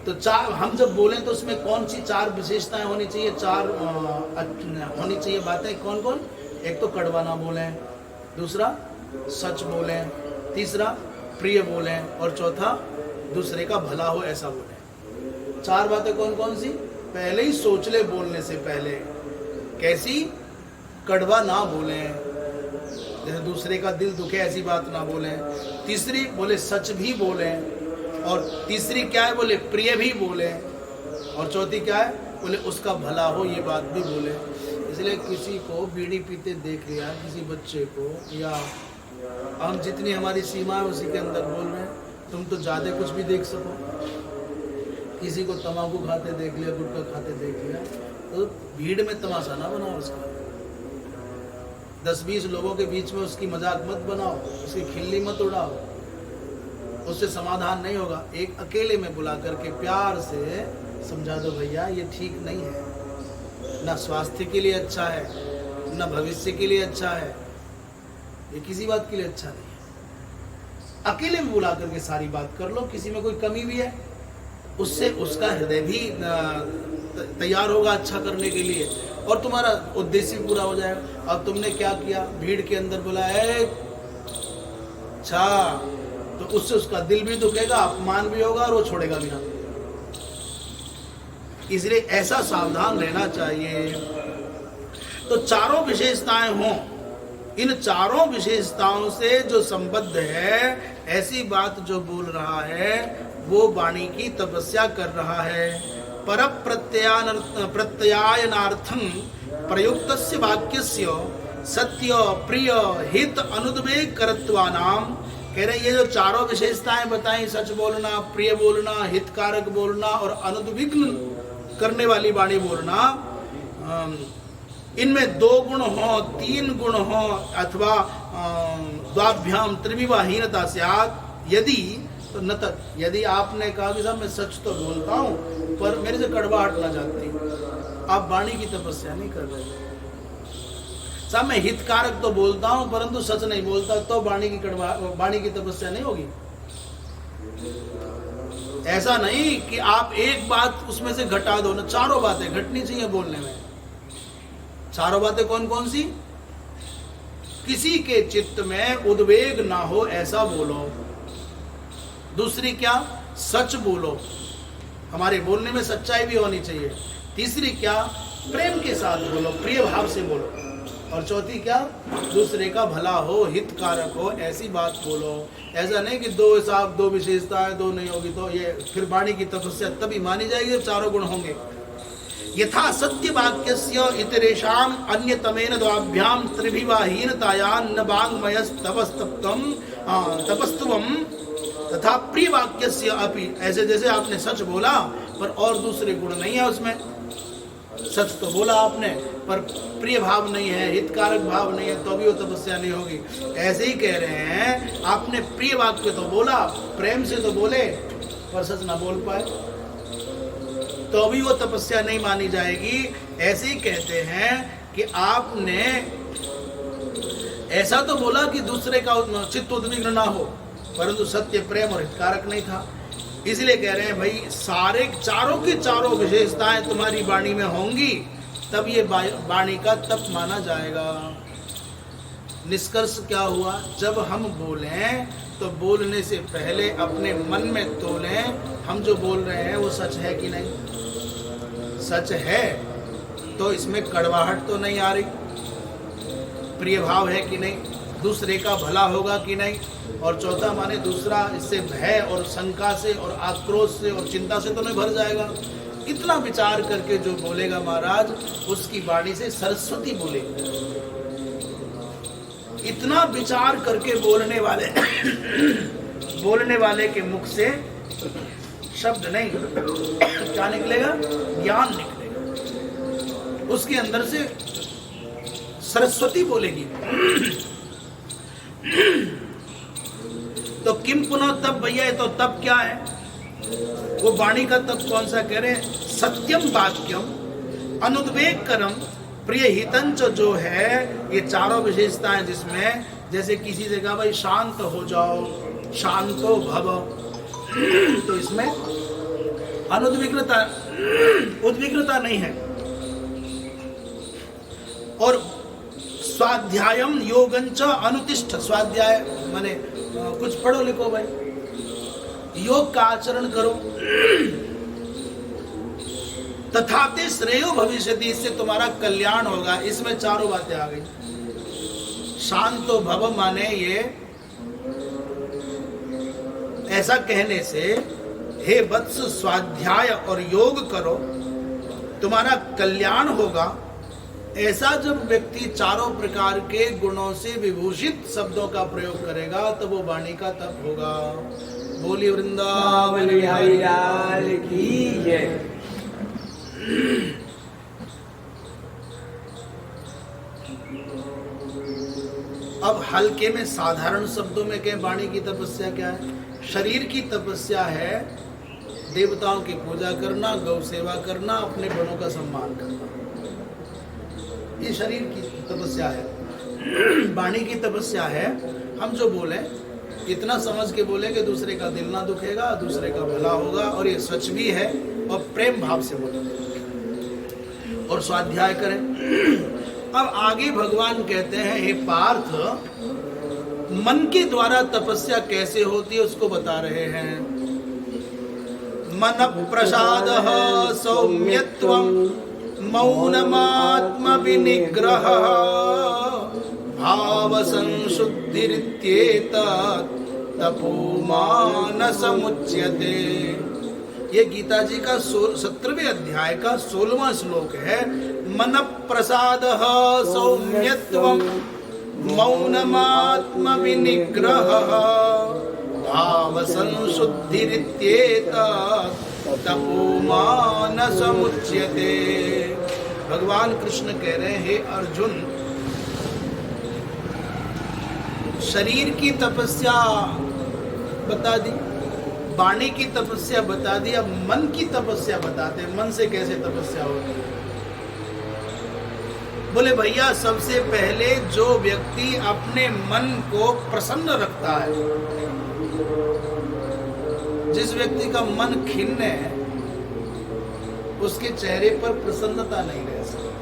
S1: तो चार हम जब बोलें तो उसमें कौन सी चार विशेषताएं होनी चाहिए, चार होनी चाहिए बातें, कौन कौन? एक तो कड़वा ना बोलें, दूसरा सच बोलें, तीसरा प्रिय बोलें, और चौथा दूसरे का भला हो ऐसा बोलें। चार बातें कौन कौन सी? पहले ही सोच ले बोलने से पहले। कैसी? कड़वा ना बोलें, जैसे दूसरे का दिल दुखे ऐसी बात ना बोलें। तीसरी बोले सच भी बोलें, और तीसरी क्या है बोले प्रिय भी बोले, और चौथी क्या है बोले उसका भला हो ये बात भी बोले। इसलिए किसी को बीड़ी पीते देख लिया, किसी बच्चे को, या हम जितनी हमारी सीमा है उसी के अंदर बोल रहे हैं, तुम तो ज़्यादा कुछ भी देख सको। किसी को तम्बाकू खाते देख लिया, गुटखा खाते देख लिया, तो भीड़ में तमाशा ना बनाओ उसका। 10-20 लोगों के बीच में उसकी मजाक मत बनाओ, उसकी खिल्ली मत उड़ाओ, उससे समाधान नहीं होगा। एक अकेले में बुला करके प्यार से समझा दो, भैया ये ठीक नहीं है, ना स्वास्थ्य के लिए अच्छा है, ना भविष्य के लिए अच्छा है, ये किसी बात के लिए अच्छा नहीं है। अकेले में बुला करके सारी बात कर लो। किसी में कोई कमी भी है, उससे उसका हृदय भी तैयार होगा अच्छा करने के लिए, और तुम्हारा उद्देश्य भी पूरा हो जाएगा। अब तुमने क्या किया, भीड़ के अंदर बुलाया, अच्छा, तो उससे उसका दिल भी दुखेगा, अपमान भी होगा, और वो छोड़ेगा भी ना। इसलिए ऐसा सावधान रहना चाहिए। तो चारों विशेषताएं हों, इन चारों विशेषताओं से जो संबद्ध है, ऐसी बात जो बोल रहा है वो वाणी की तपस्या कर रहा है। पर प्रत्ययायनार्थम प्रयुक्तस्य वाक्यस्य सत्य, प्रिय, हित, अनुद्वेग करत्वानाम, कह रहे ये जो चारों विशेषताएं बताई, सच बोलना, प्रिय बोलना, हितकारक बोलना और अनुद्विग्न करने वाली वाणी बोलना, इनमें 2 गुण हो, 3 गुण हो अथवा द्वाभ्याम त्रिविवाहीनता स्यात्, यदि तो न तत्, यदि आपने कहा कि साहब मैं सच तो बोलता हूं पर मेरे से कड़वाहट ना जाती, आप वाणी की तपस्या नहीं कर रहे। साहब मैं हितकारक तो बोलता हूं परंतु सच नहीं बोलता, तो वाणी की तपस्या नहीं होगी। ऐसा नहीं कि आप एक बात उसमें से घटा दो ना, चारों बातें घटनी चाहिए बोलने में। चारों बातें कौन कौन सी? किसी के चित्त में उद्वेग ना हो ऐसा बोलो। दूसरी क्या? सच बोलो, हमारे बोलने में सच्चाई भी होनी चाहिए। तीसरी क्या? प्रेम के साथ बोलो, प्रिय भाव से बोलो। और चौथी क्या? दूसरे का भला हो, हितकारक हो, ऐसी बात बोलो। ऐसा नहीं कि 2 हिसाब, 2 विशेषताएं, 2 नहीं होगी तो ये फिर वाणी की तपस्या तभी मानी जाएगी जब चारों गुण होंगे। यथा सत्य वाक्यस्य इतरेषाम अन्यतमेन द्वाभ्याम त्रिविवाहीनतायां न वाङ्मयस्तपस्तप्तम तपस्तवम तथा प्रिय वाक्यस्य अपि, ऐसे जैसे आपने सच बोला पर और दूसरे गुण नहीं है उसमें। सच तो बोला आपने पर प्रिय भाव नहीं है, हितकारक भाव नहीं है, तो भी वो तपस्या नहीं होगी। ऐसे ही कह रहे हैं, आपने प्रिय वाक्य तो बोला, प्रेम से तो बोले पर सच ना बोल पाए तो भी वो तपस्या नहीं मानी जाएगी। ऐसे ही कहते हैं कि आपने ऐसा तो बोला कि दूसरे का चित्त उद्विग्न ना हो, परंतु सत्य, प्रेम और हितकारक नहीं था। इसलिए कह रहे हैं भाई सारे चारों की चारों विशेषताएं तुम्हारी वाणी में होंगी तब ये वाणी का तप माना जाएगा। निष्कर्ष क्या हुआ? जब हम बोलें तो बोलने से पहले अपने मन में तोलें, हम जो बोल रहे हैं वो सच है कि नहीं। सच है तो इसमें कड़वाहट तो नहीं आ रही, प्रिय भाव है कि नहीं, दूसरे का भला होगा कि नहीं, और चौथा माने दूसरा इससे भय और शंका से और आक्रोश से और चिंता से तो नहीं भर जाएगा। इतना विचार करके जो बोलेगा महाराज, उसकी वाणी से सरस्वती बोलेगी। इतना विचार करके बोलने वाले के मुख से शब्द नहीं, क्या निकलेगा? ज्ञान निकलेगा। उसके अंदर से सरस्वती बोलेगी। तो किम पुनः तप भैया, तो तप क्या है? वो वाणी का तप कौन सा? कह रहे सत्यम वाक्यम अनुद्वेग करम प्रिय हितंच, जो है ये चारों विशेषताएं जिसमें, जैसे किसी से कहा भाई शांत हो जाओ, शांतो भव, तो इसमें उद्विग्नता नहीं है। और स्वाध्यायम योगंच अनुतिष्ठ, स्वाध्याय माने कुछ पढ़ो लिखो भाई, योग का आचरण करो। तथाते श्रेयो भविष्यति, इससे तुम्हारा कल्याण होगा। इसमें चारों बातें आ गई। शांतो भव माने ये ऐसा कहने से, हे वत्स स्वाध्याय और योग करो, तुम्हारा कल्याण होगा। ऐसा जब व्यक्ति चारों प्रकार के गुणों से विभूषित शब्दों का प्रयोग करेगा तो वो वाणी का तप होगा। बोली वृंदावन बिहारी लाल की जय। अब हल्के में साधारण शब्दों में कहें, वाणी की तपस्या क्या है? शरीर की तपस्या है देवताओं की पूजा करना, गौ सेवा करना, अपने बड़ों का सम्मान करना, ये शरीर की तपस्या है। वाणी की तपस्या है हम जो बोले इतना समझ के बोले कि दूसरे का दिल ना दुखेगा, दूसरे का भला होगा, और ये सच भी है, और प्रेम भाव से बोले और स्वाध्याय करें। अब आगे भगवान कहते हैं, हे पार्थ, मन के द्वारा तपस्या कैसे होती है उसको बता रहे हैं। मन प्रसाद सौम्यत्वम मौनमात्म विनिग्रह भाव संशुद्धिरित्येतत् तपोमानसमुच्यते। ये गीता जी का 17वें अध्याय का 16वां श्लोक है। मन प्रसादः सौम्यत्वं मौनमात्म विनिग्रहः भाव संशुद्धिरित्येतत् तपोमानसमुच्यते। भगवान कृष्ण कह रहे हैं, हे अर्जुन, शरीर की तपस्या बता दी, वाणी की तपस्या बता दी, अब मन की तपस्या बताते हैं। मन से कैसे तपस्या होती है? बोले भैया, सबसे पहले जो व्यक्ति अपने मन को प्रसन्न रखता है, जिस व्यक्ति का मन खिन्न है, उसके चेहरे पर प्रसन्नता नहीं रह सकती।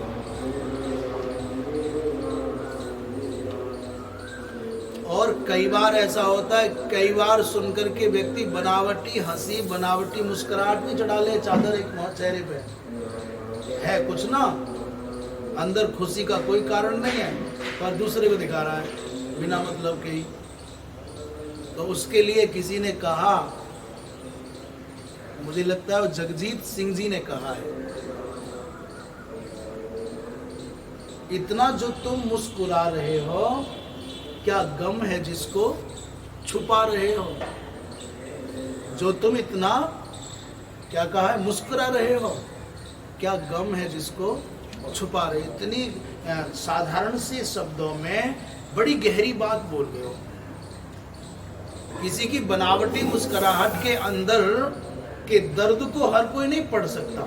S1: और कई बार ऐसा होता है, कई बार सुनकर के व्यक्ति बनावटी हंसी, बनावटी मुस्कुराहट भी चढ़ा ले चादर एक चेहरे पे, है कुछ ना, अंदर खुशी का कोई कारण नहीं है, पर दूसरे को दिखा रहा है बिना मतलब के ही। तो उसके लिए किसी ने कहा, मुझे लगता है जगजीत सिंह जी ने कहा है, इतना जो तुम मुस्कुरा रहे हो, क्या गम है जिसको छुपा रहे हो? जो तुम इतना, क्या कहा है, मुस्कुरा रहे हो, क्या गम है जिसको छुपा रहे? इतनी साधारण से शब्दों में बड़ी गहरी बात बोल रहे हो। किसी की बनावटी मुस्कुराहट के अंदर के दर्द को हर कोई नहीं पढ़ सकता,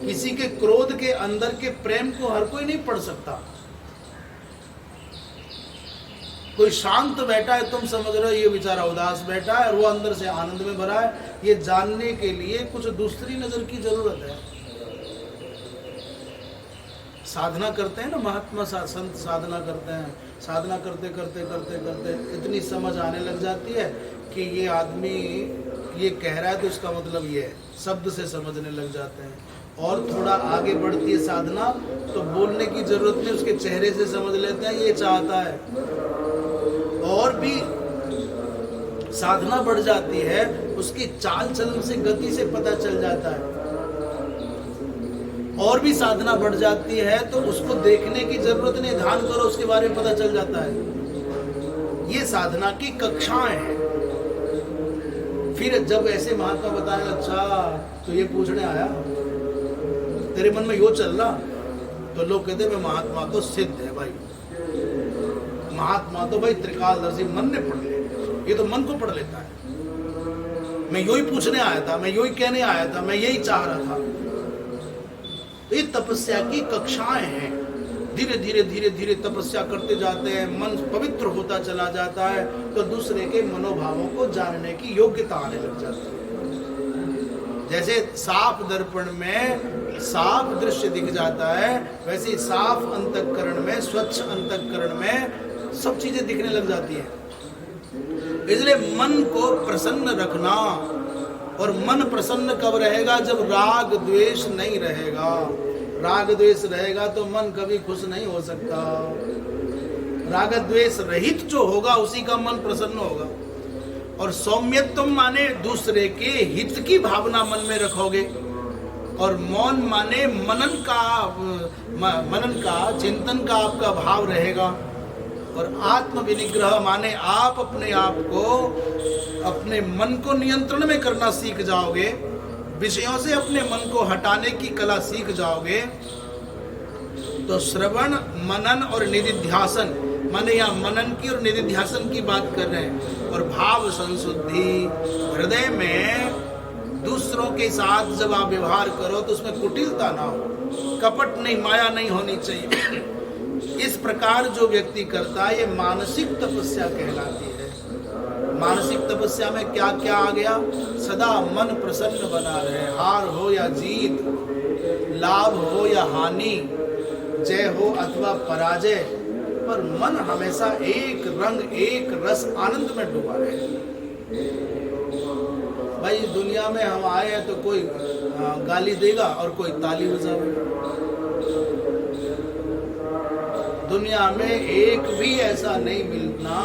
S1: किसी के क्रोध के अंदर के प्रेम को हर कोई नहीं पढ़ सकता। कोई शांत बैठा है, तुम समझ रहे हो ये बेचारा उदास बैठा है और वो अंदर से आनंद में भरा है, ये जानने के लिए कुछ दूसरी नजर की जरूरत है। साधना करते हैं ना महात्मा, संत साधना करते हैं, साधना करते करते करते करते इतनी समझ आने लग जाती है कि ये आदमी ये कह रहा है तो इसका मतलब ये है, शब्द से समझने लग जाते हैं। और थोड़ा आगे बढ़ती है साधना तो बोलने की जरूरत नहीं, उसके चेहरे से समझ लेते हैं ये चाहता है। और भी साधना बढ़ जाती है, उसकी चाल चलन से, गति से पता चल जाता है। और भी साधना बढ़ जाती है तो उसको देखने की जरूरत नहीं, ध्यान करो उसके बारे में पता चल जाता है। ये साधना की कक्षाएं हैं। फिर जब ऐसे महात्मा बताने, अच्छा तो ये पूछने आया, तेरे मन में यो चल रहा, तो लोग कहते मैं महात्मा तो सिद्ध है भाई, महात्मा तो भाई त्रिकालदर्शी, मन ने पढ़ लिया, ये तो मन को पढ़ लेता है। मैं यही पूछने आया था, मैं यही कहने आया था, मैं यही चाह रहा था। तो ये तपस्या की कक्षाएं हैं। धीरे धीरे धीरे धीरे तपस्या करते जाते हैं, मन पवित्र होता चला जाता है, तो दूसरे के मनोभावों को जानने की योग्यता आने लग जाती है। जैसे साफ दर्पण में साफ दृश्य दिख जाता है, वैसे साफ अंतःकरण में, स्वच्छ अंतःकरण में सब चीजें दिखने लग जाती हैं। इसलिए मन को प्रसन्न रखना। और मन प्रसन्न कब रहेगा? जब राग द्वेष नहीं रहेगा। राग द्वेष रहेगा तो मन कभी खुश नहीं हो सकता। राग द्वेष रहित जो होगा उसी का मन प्रसन्न होगा। और सौम्यत्व माने दूसरे के हित की भावना मन में रखोगे। और मौन माने मनन का चिंतन का आपका भाव रहेगा। और आत्म विनिग्रह माने आप अपने आप को, अपने मन को नियंत्रण में करना सीख जाओगे। विषयों से अपने मन को हटाने की कला सीख जाओगे। तो श्रवण, मनन और निधिध्यासन, माने यहाँ मनन की और निधिध्यासन की बात कर रहे हैं। और भाव संशुद्धि, हृदय में दूसरों के साथ जब आप व्यवहार करो तो उसमें कुटिलता ना हो, कपट नहीं, माया नहीं होनी चाहिए। इस प्रकार जो व्यक्ति करता है ये मानसिक तपस्या कहलाती है। मानसिक तपस्या में क्या क्या आ गया? सदा मन प्रसन्न बना रहे, हार हो या जीत, लाभ हो या हानि, जय हो अथवा पराजय, पर मन हमेशा एक रंग, एक रस, आनंद में डूबा रहे। भाई दुनिया में हम आए हैं तो कोई गाली देगा और कोई ताली बजाएगा। दुनिया में एक भी ऐसा नहीं मिलना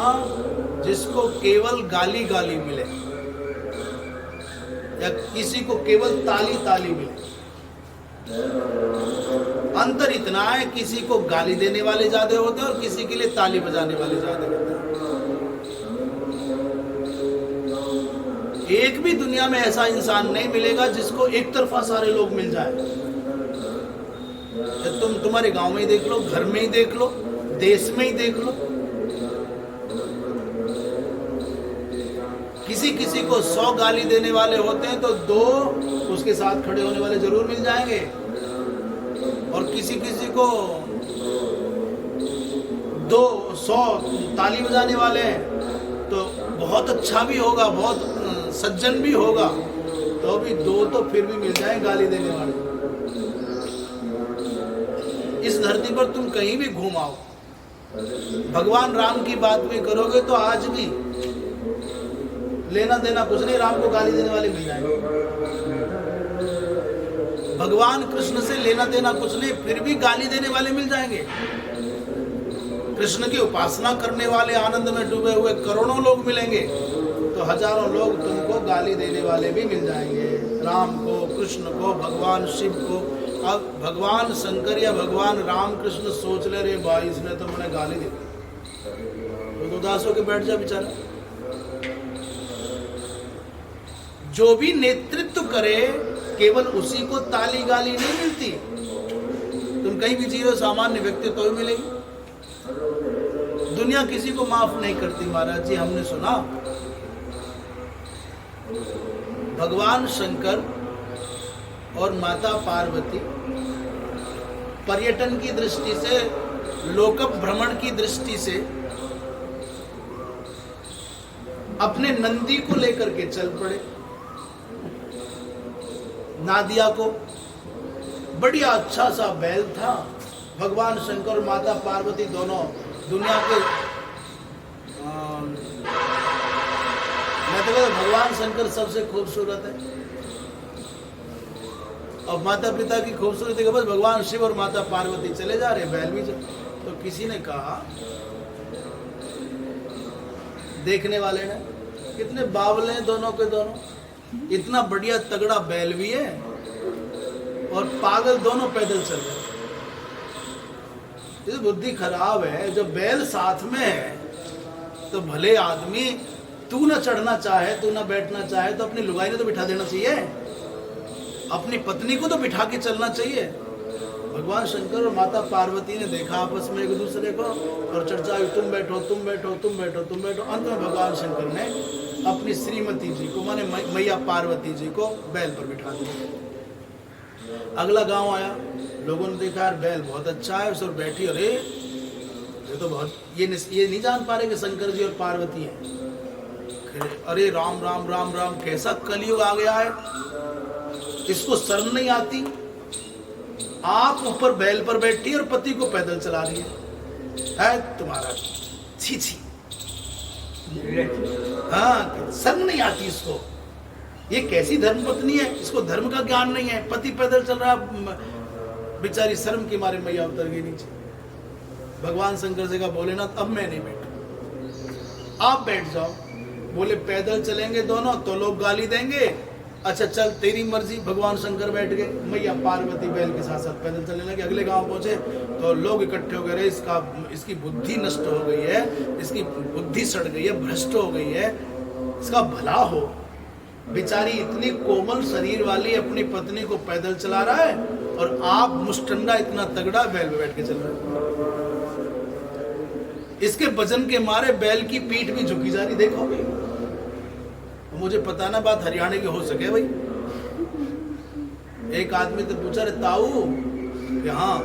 S1: जिसको केवल गाली गाली मिले या किसी को केवल ताली ताली मिले। अंतर इतना है, किसी को गाली देने वाले ज्यादा होते हैं और किसी के लिए ताली बजाने वाले ज्यादा होते हैं। एक भी दुनिया में ऐसा इंसान नहीं मिलेगा जिसको एक तरफा सारे लोग मिल जाए। तुम तुम्हारे गांव में ही देख लो, घर में ही देख लो, देश में ही देख लो, किसी किसी को 100 गाली देने वाले होते हैं तो 2 उसके साथ खड़े होने वाले जरूर मिल जाएंगे, और किसी किसी को 200 ताली बजाने वाले हैं तो बहुत अच्छा भी होगा, बहुत सज्जन भी होगा, तो भी 2 तो फिर भी मिल जाए गाली देने वाले। इस धरती पर तुम कहीं भी घुमाओ, भगवान राम की बात भी करोगे तो आज भी लेना देना कुछ नहीं, राम को गाली देने वाले मिल जाएंगे। भगवान कृष्ण से लेना देना कुछ नहीं, फिर भी गाली देने वाले मिल जाएंगे। कृष्ण की उपासना करने वाले, आनंद में डूबे हुए करोड़ों लोग मिलेंगे, तो हजारों लोग तुमको गाली देने वाले भी मिल जाएंगे। राम को, कृष्ण को, भगवान शिव को। अब भगवान शंकर या भगवान राम कृष्ण सोच ले, रे भाई इसने तो मुझे गाली दी, तो उदास होकर बैठ जा बेचारा। जो भी नेतृत्व करे केवल उसी को ताली गाली नहीं मिलती। तुम कहीं भी जियो सामान्य व्यक्ति तो ही मिलेगी। दुनिया किसी को माफ नहीं करती महाराज जी। हमने सुना भगवान शंकर और माता पार्वती पर्यटन की दृष्टि से, लोक भ्रमण की दृष्टि से अपने नंदी को लेकर के चल पड़े। नादिया को बढ़िया अच्छा सा बैल था। भगवान शंकर और माता पार्वती दोनों दुनिया के मैं तो कहता भगवान शंकर सबसे खूबसूरत है, और माता पिता की खूबसूरती के बस भगवान शिव और माता पार्वती चले जा रहे, बैल भी तो किसी ने कहा, देखने वाले ने, कितने बावले हैं दोनों के दोनों, इतना बढ़िया तगड़ा बैल भी है और पागल दोनों पैदल चल रहे। ये बुद्धि खराब है। जब बैल साथ में है तो भले आदमी, तू ना चढ़ना चाहे, तू ना बैठना चाहे तो अपनी लुगाई ने तो बिठा देना चाहिए, अपनी पत्नी को तो बिठा के चलना चाहिए। भगवान शंकर और माता पार्वती ने देखा आपस में एक दूसरे को और चर्चा हुई, तुम बैठो तुम बैठो तुम बैठो तुम बैठो। अंत में भगवान शंकर ने अपनी श्रीमती जी को, माने मैया पार्वती जी को बैल पर बिठा दिया। अगला गांव आया, लोगों ने देखा यार बैल बहुत अच्छा है, उस पर बैठी, अरे ये तो बहुत, ये नहीं जान पा रहे कि शंकर जी और पार्वती हैं। अरे राम राम राम राम, कैसा कलयुग आ गया है, इसको शर्म नहीं आती। आप ऊपर बैल पर बैठी और पति को पैदल चला रही है तुम्हारा, छी छी। हाँ, शर्म नहीं आती इसको। ये कैसी धर्म पत्नी है, इसको धर्म का ज्ञान नहीं है। पति पैदल चल रहा, बेचारी शर्म के मारे मैया उतर गई नीचे। भगवान शंकर से कहा, बोले ना अब मैं नहीं बैठू, आप बैठ जाओ। बोले पैदल चलेंगे दोनों तो लोग गाली देंगे। अच्छा चल तेरी मर्जी। भगवान शंकर बैठ गए, मैया पार्वती बैल के साथ साथ पैदल चलने लगे। अगले गांव पहुंचे तो लोग इकट्ठे हो गए, इसकी बुद्धि नष्ट हो गई है, इसकी बुद्धि सड़ गई है, भ्रष्ट हो गई है, इसका भला हो। बेचारी इतनी कोमल शरीर वाली अपनी पत्नी को पैदल चला रहा है और आप मुस्टंडा इतना तगड़ा बैल पे बैठ के चल रहे हैं। इसके वजन के मारे बैल की पीठ भी झुकी जा रही। देखो मुझे पता ना बात हरियाणा की हो सके भाई। एक आदमी तो पूछा, रे ताऊ कि हाँ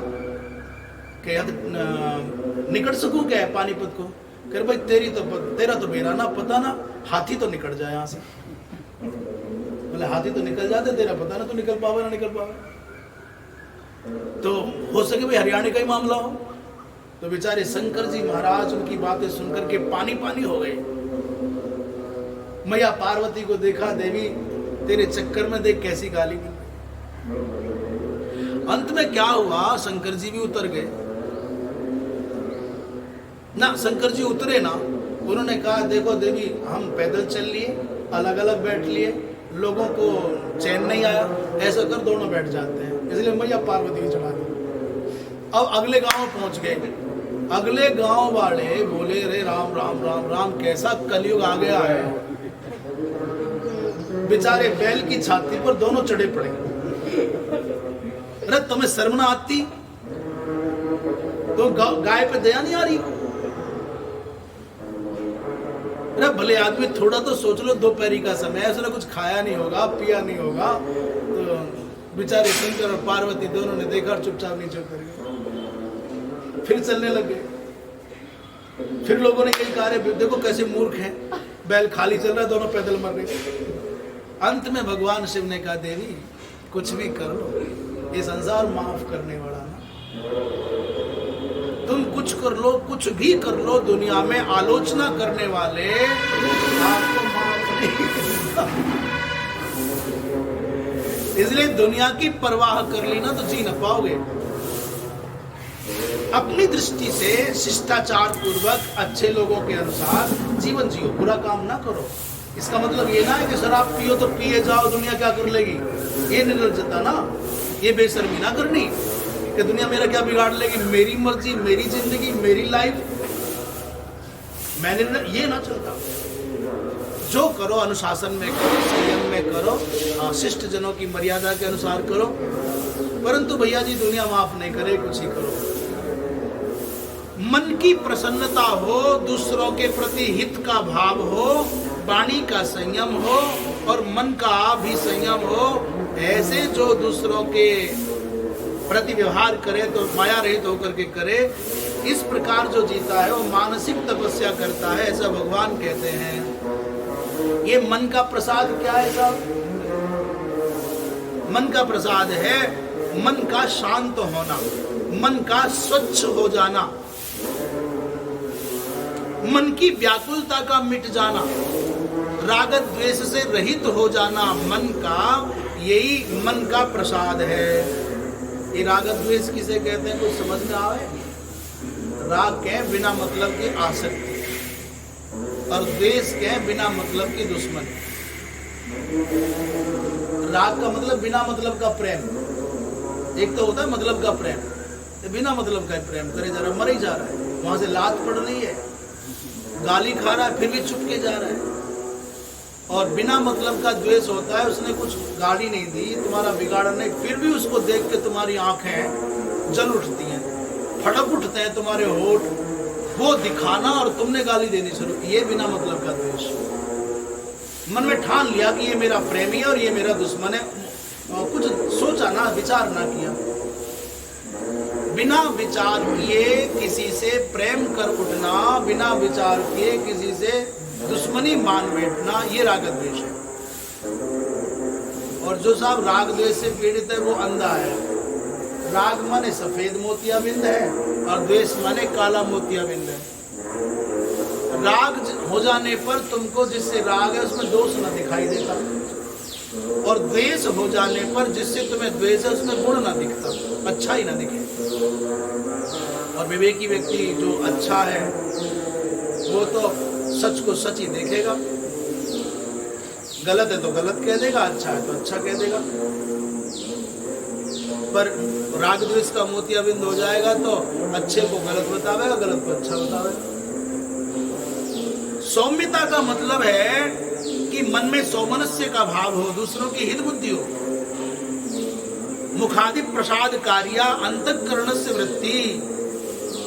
S1: क्या निकट सकूं क्या है पानीपत को? कह भाई तेरा तो मेरा ना पता ना, हाथी तो निकल जाए यहाँ से। बोले हाथी तो निकल जाते, तेरा पता ना तो निकल पावे ना निकल पावे। तो हो सके भाई हरियाणा का ही मामला हो। तो बेचारे शंकर जी महाराज उनकी बातें सुनकर के पानी पानी हो गए। मैया पार्वती को देखा, देवी तेरे चक्कर में देख कैसी गाली मिल गई। अंत में क्या हुआ, शंकर जी भी उतर गए ना। शंकर जी उतरे ना, उन्होंने कहा देखो देवी हम पैदल चल लिए, अलग अलग बैठ लिए, लोगों को चैन नहीं आया, ऐसा कर दोनों बैठ जाते हैं। इसलिए मैया पार्वती की चढ़ा दी। अब अगले गांव पहुंच गए। अगले गांव वाले बोले, अरे राम राम राम राम, कैसा कलयुग आ गया है। बेचारे बैल की छाती पर दोनों चढ़े पड़े। अरे तुम्हें शर्म ना आती? तो गाय पे दया नहीं आ रही? अरे भले आदमी थोड़ा तो सोच लो, दोपहरी का समय है, उसने कुछ खाया नहीं होगा, पिया नहीं होगा। तो बेचारे शंकर और पार्वती दोनों ने देखा और चुपचाप नीचे उतर गए, फिर चलने लगे। फिर लोगों ने कही कहा, देखो कैसे मूर्ख हैं, बैल खाली चल रहा है, दोनों पैदल मर रहे। अंत में भगवान शिव ने कहा, देवी कुछ भी कर लो, ये संसार माफ करने वाला ना। तुम कुछ कर लो, कुछ भी कर लो, दुनिया में आलोचना करने वाले आपको माफ नहीं करता। इसलिए दुनिया की परवाह कर ली ना तो जी न पाओगे। अपनी दृष्टि से शिष्टाचार पूर्वक अच्छे लोगों के अनुसार जीवन जियो, बुरा काम ना करो। इसका मतलब ये ना है कि शराब पियो तो पिए जाओ, दुनिया क्या कर लेगी, ये निर्लज्जता ना, ये बेशर्मी ना करनी कि दुनिया मेरा क्या बिगाड़ लेगी, मेरी मर्जी, मेरी जिंदगी, मेरी लाइफ, मैंने ये ना चलता। जो करो अनुशासन में करो, संयम में करो, शिष्ट जनों की मर्यादा के अनुसार करो। परंतु भैया जी दुनिया माफ नहीं करे, कुछ ही करो। मन की प्रसन्नता हो, दूसरों के प्रति हित का भाव हो, वाणी का संयम हो और मन का भी संयम हो। ऐसे जो दूसरों के प्रति व्यवहार करे तो माया रहित होकर के करे, इस प्रकार जो जीता है वो मानसिक तपस्या करता है, ऐसा भगवान कहते हैं। ये मन का प्रसाद क्या है साहब? मन का प्रसाद है मन का शांत होना, मन का स्वच्छ हो जाना, मन की व्याकुलता का मिट जाना, राग द्वेष से रहित हो जाना, मन का, यही मन का प्रसाद है। ये राग द्वेष किसे कहते हैं, कुछ समझ में आवे? राग के बिना मतलब की आसक्ति और द्वेष के बिना मतलब की दुश्मनी। राग का मतलब बिना मतलब का प्रेम, एक तो होता है मतलब का प्रेम, तो बिना मतलब का प्रेम करे जरा, मर ही जा रहा है, वहां से लात पड़ रही है, गाली खा रहा है, फिर भी चुप के जा रहा है। और बिना मतलब का द्वेष होता है, उसने कुछ गाली नहीं दी, तुम्हारा बिगाड़ा नहीं, फिर भी उसको देख के तुम्हारी आंखें जल उठती हैं, फड़क उठते हैं तुम्हारे होठ, वो दिखाना और तुमने गाली देनी शुरू की, ये बिना मतलब का द्वेष। मन में ठान लिया कि ये मेरा प्रेमी है और ये मेरा दुश्मन है, कुछ सोचा ना, विचार ना किया, बिना विचार किए किसी से प्रेम कर उठना, बिना विचार किए किसी से दुश्मनी मान बैठना, ये राग द्वेष है। और जो साहब राग द्वेष से पीड़ित है वो अंधा है। राग माने सफेद मोतियाबिंद है और द्वेष माने काला मोतियाबिंद है। राग हो जाने पर तुमको जिससे राग है उसमें दोष न दिखाई देता, और द्वेष हो जाने पर जिससे तुम्हें द्वेष है उसमें गुण ना दिखता, अच्छा ही ना दिखे। और विवेकी व्यक्ति जो अच्छा है वो तो सच को सच ही देखेगा, गलत है तो गलत कह देगा, अच्छा है तो अच्छा कह देगा। पर राग द्वेष का मोतियाबिंद हो जाएगा तो अच्छे को गलत बतावेगा, गलत को अच्छा बतावेगा। सौम्यता का मतलब है कि मन में सौमनस्य का भाव हो, दूसरों की हित बुद्धि हो। मुखादि प्रसाद कार्या अंतःकरणस्य वृत्ति,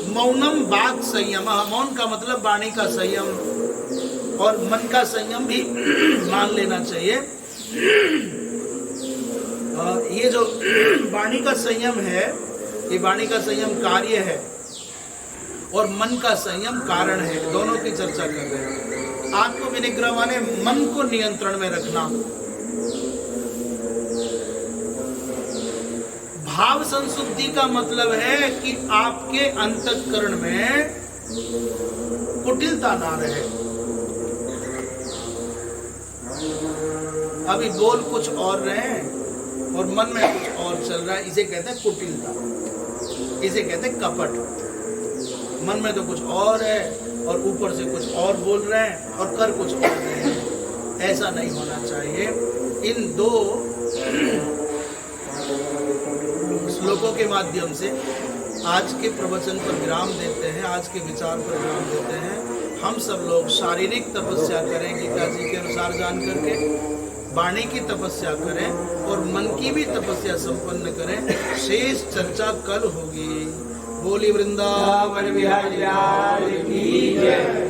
S1: मौनम वाक् संयम, मौन का मतलब वाणी का संयम और मन का संयम भी मान लेना चाहिए। ये जो वाणी का संयम है, ये वाणी का संयम कार्य है और मन का संयम कारण है, दोनों की चर्चा कर रहे हैं। आत्म विनिग्रह माने मन को नियंत्रण में रखना। भाव संशुद्धि का मतलब है कि आपके अंतःकरण में कुटिलता ना रहे। अभी बोल कुछ और रहे हैं और मन में कुछ और चल रहा है, इसे कहते हैं कुटिलता, इसे कहते हैं कपट। मन में तो कुछ और है और ऊपर से कुछ और बोल रहे हैं और कर कुछ और रहे हैं, ऐसा नहीं होना चाहिए। इन दो श्लोकों के माध्यम से आज के प्रवचन पर विराम देते हैं, आज के विचार पर विराम देते हैं। हम सब लोग शारीरिक तपस्या करें गीता जी के अनुसार जान करके, वाणी की तपस्या करें और मन की भी तपस्या संपन्न करें। शेष चर्चा कल होगी। बोली वृंदावन बिहारी लाल की जय।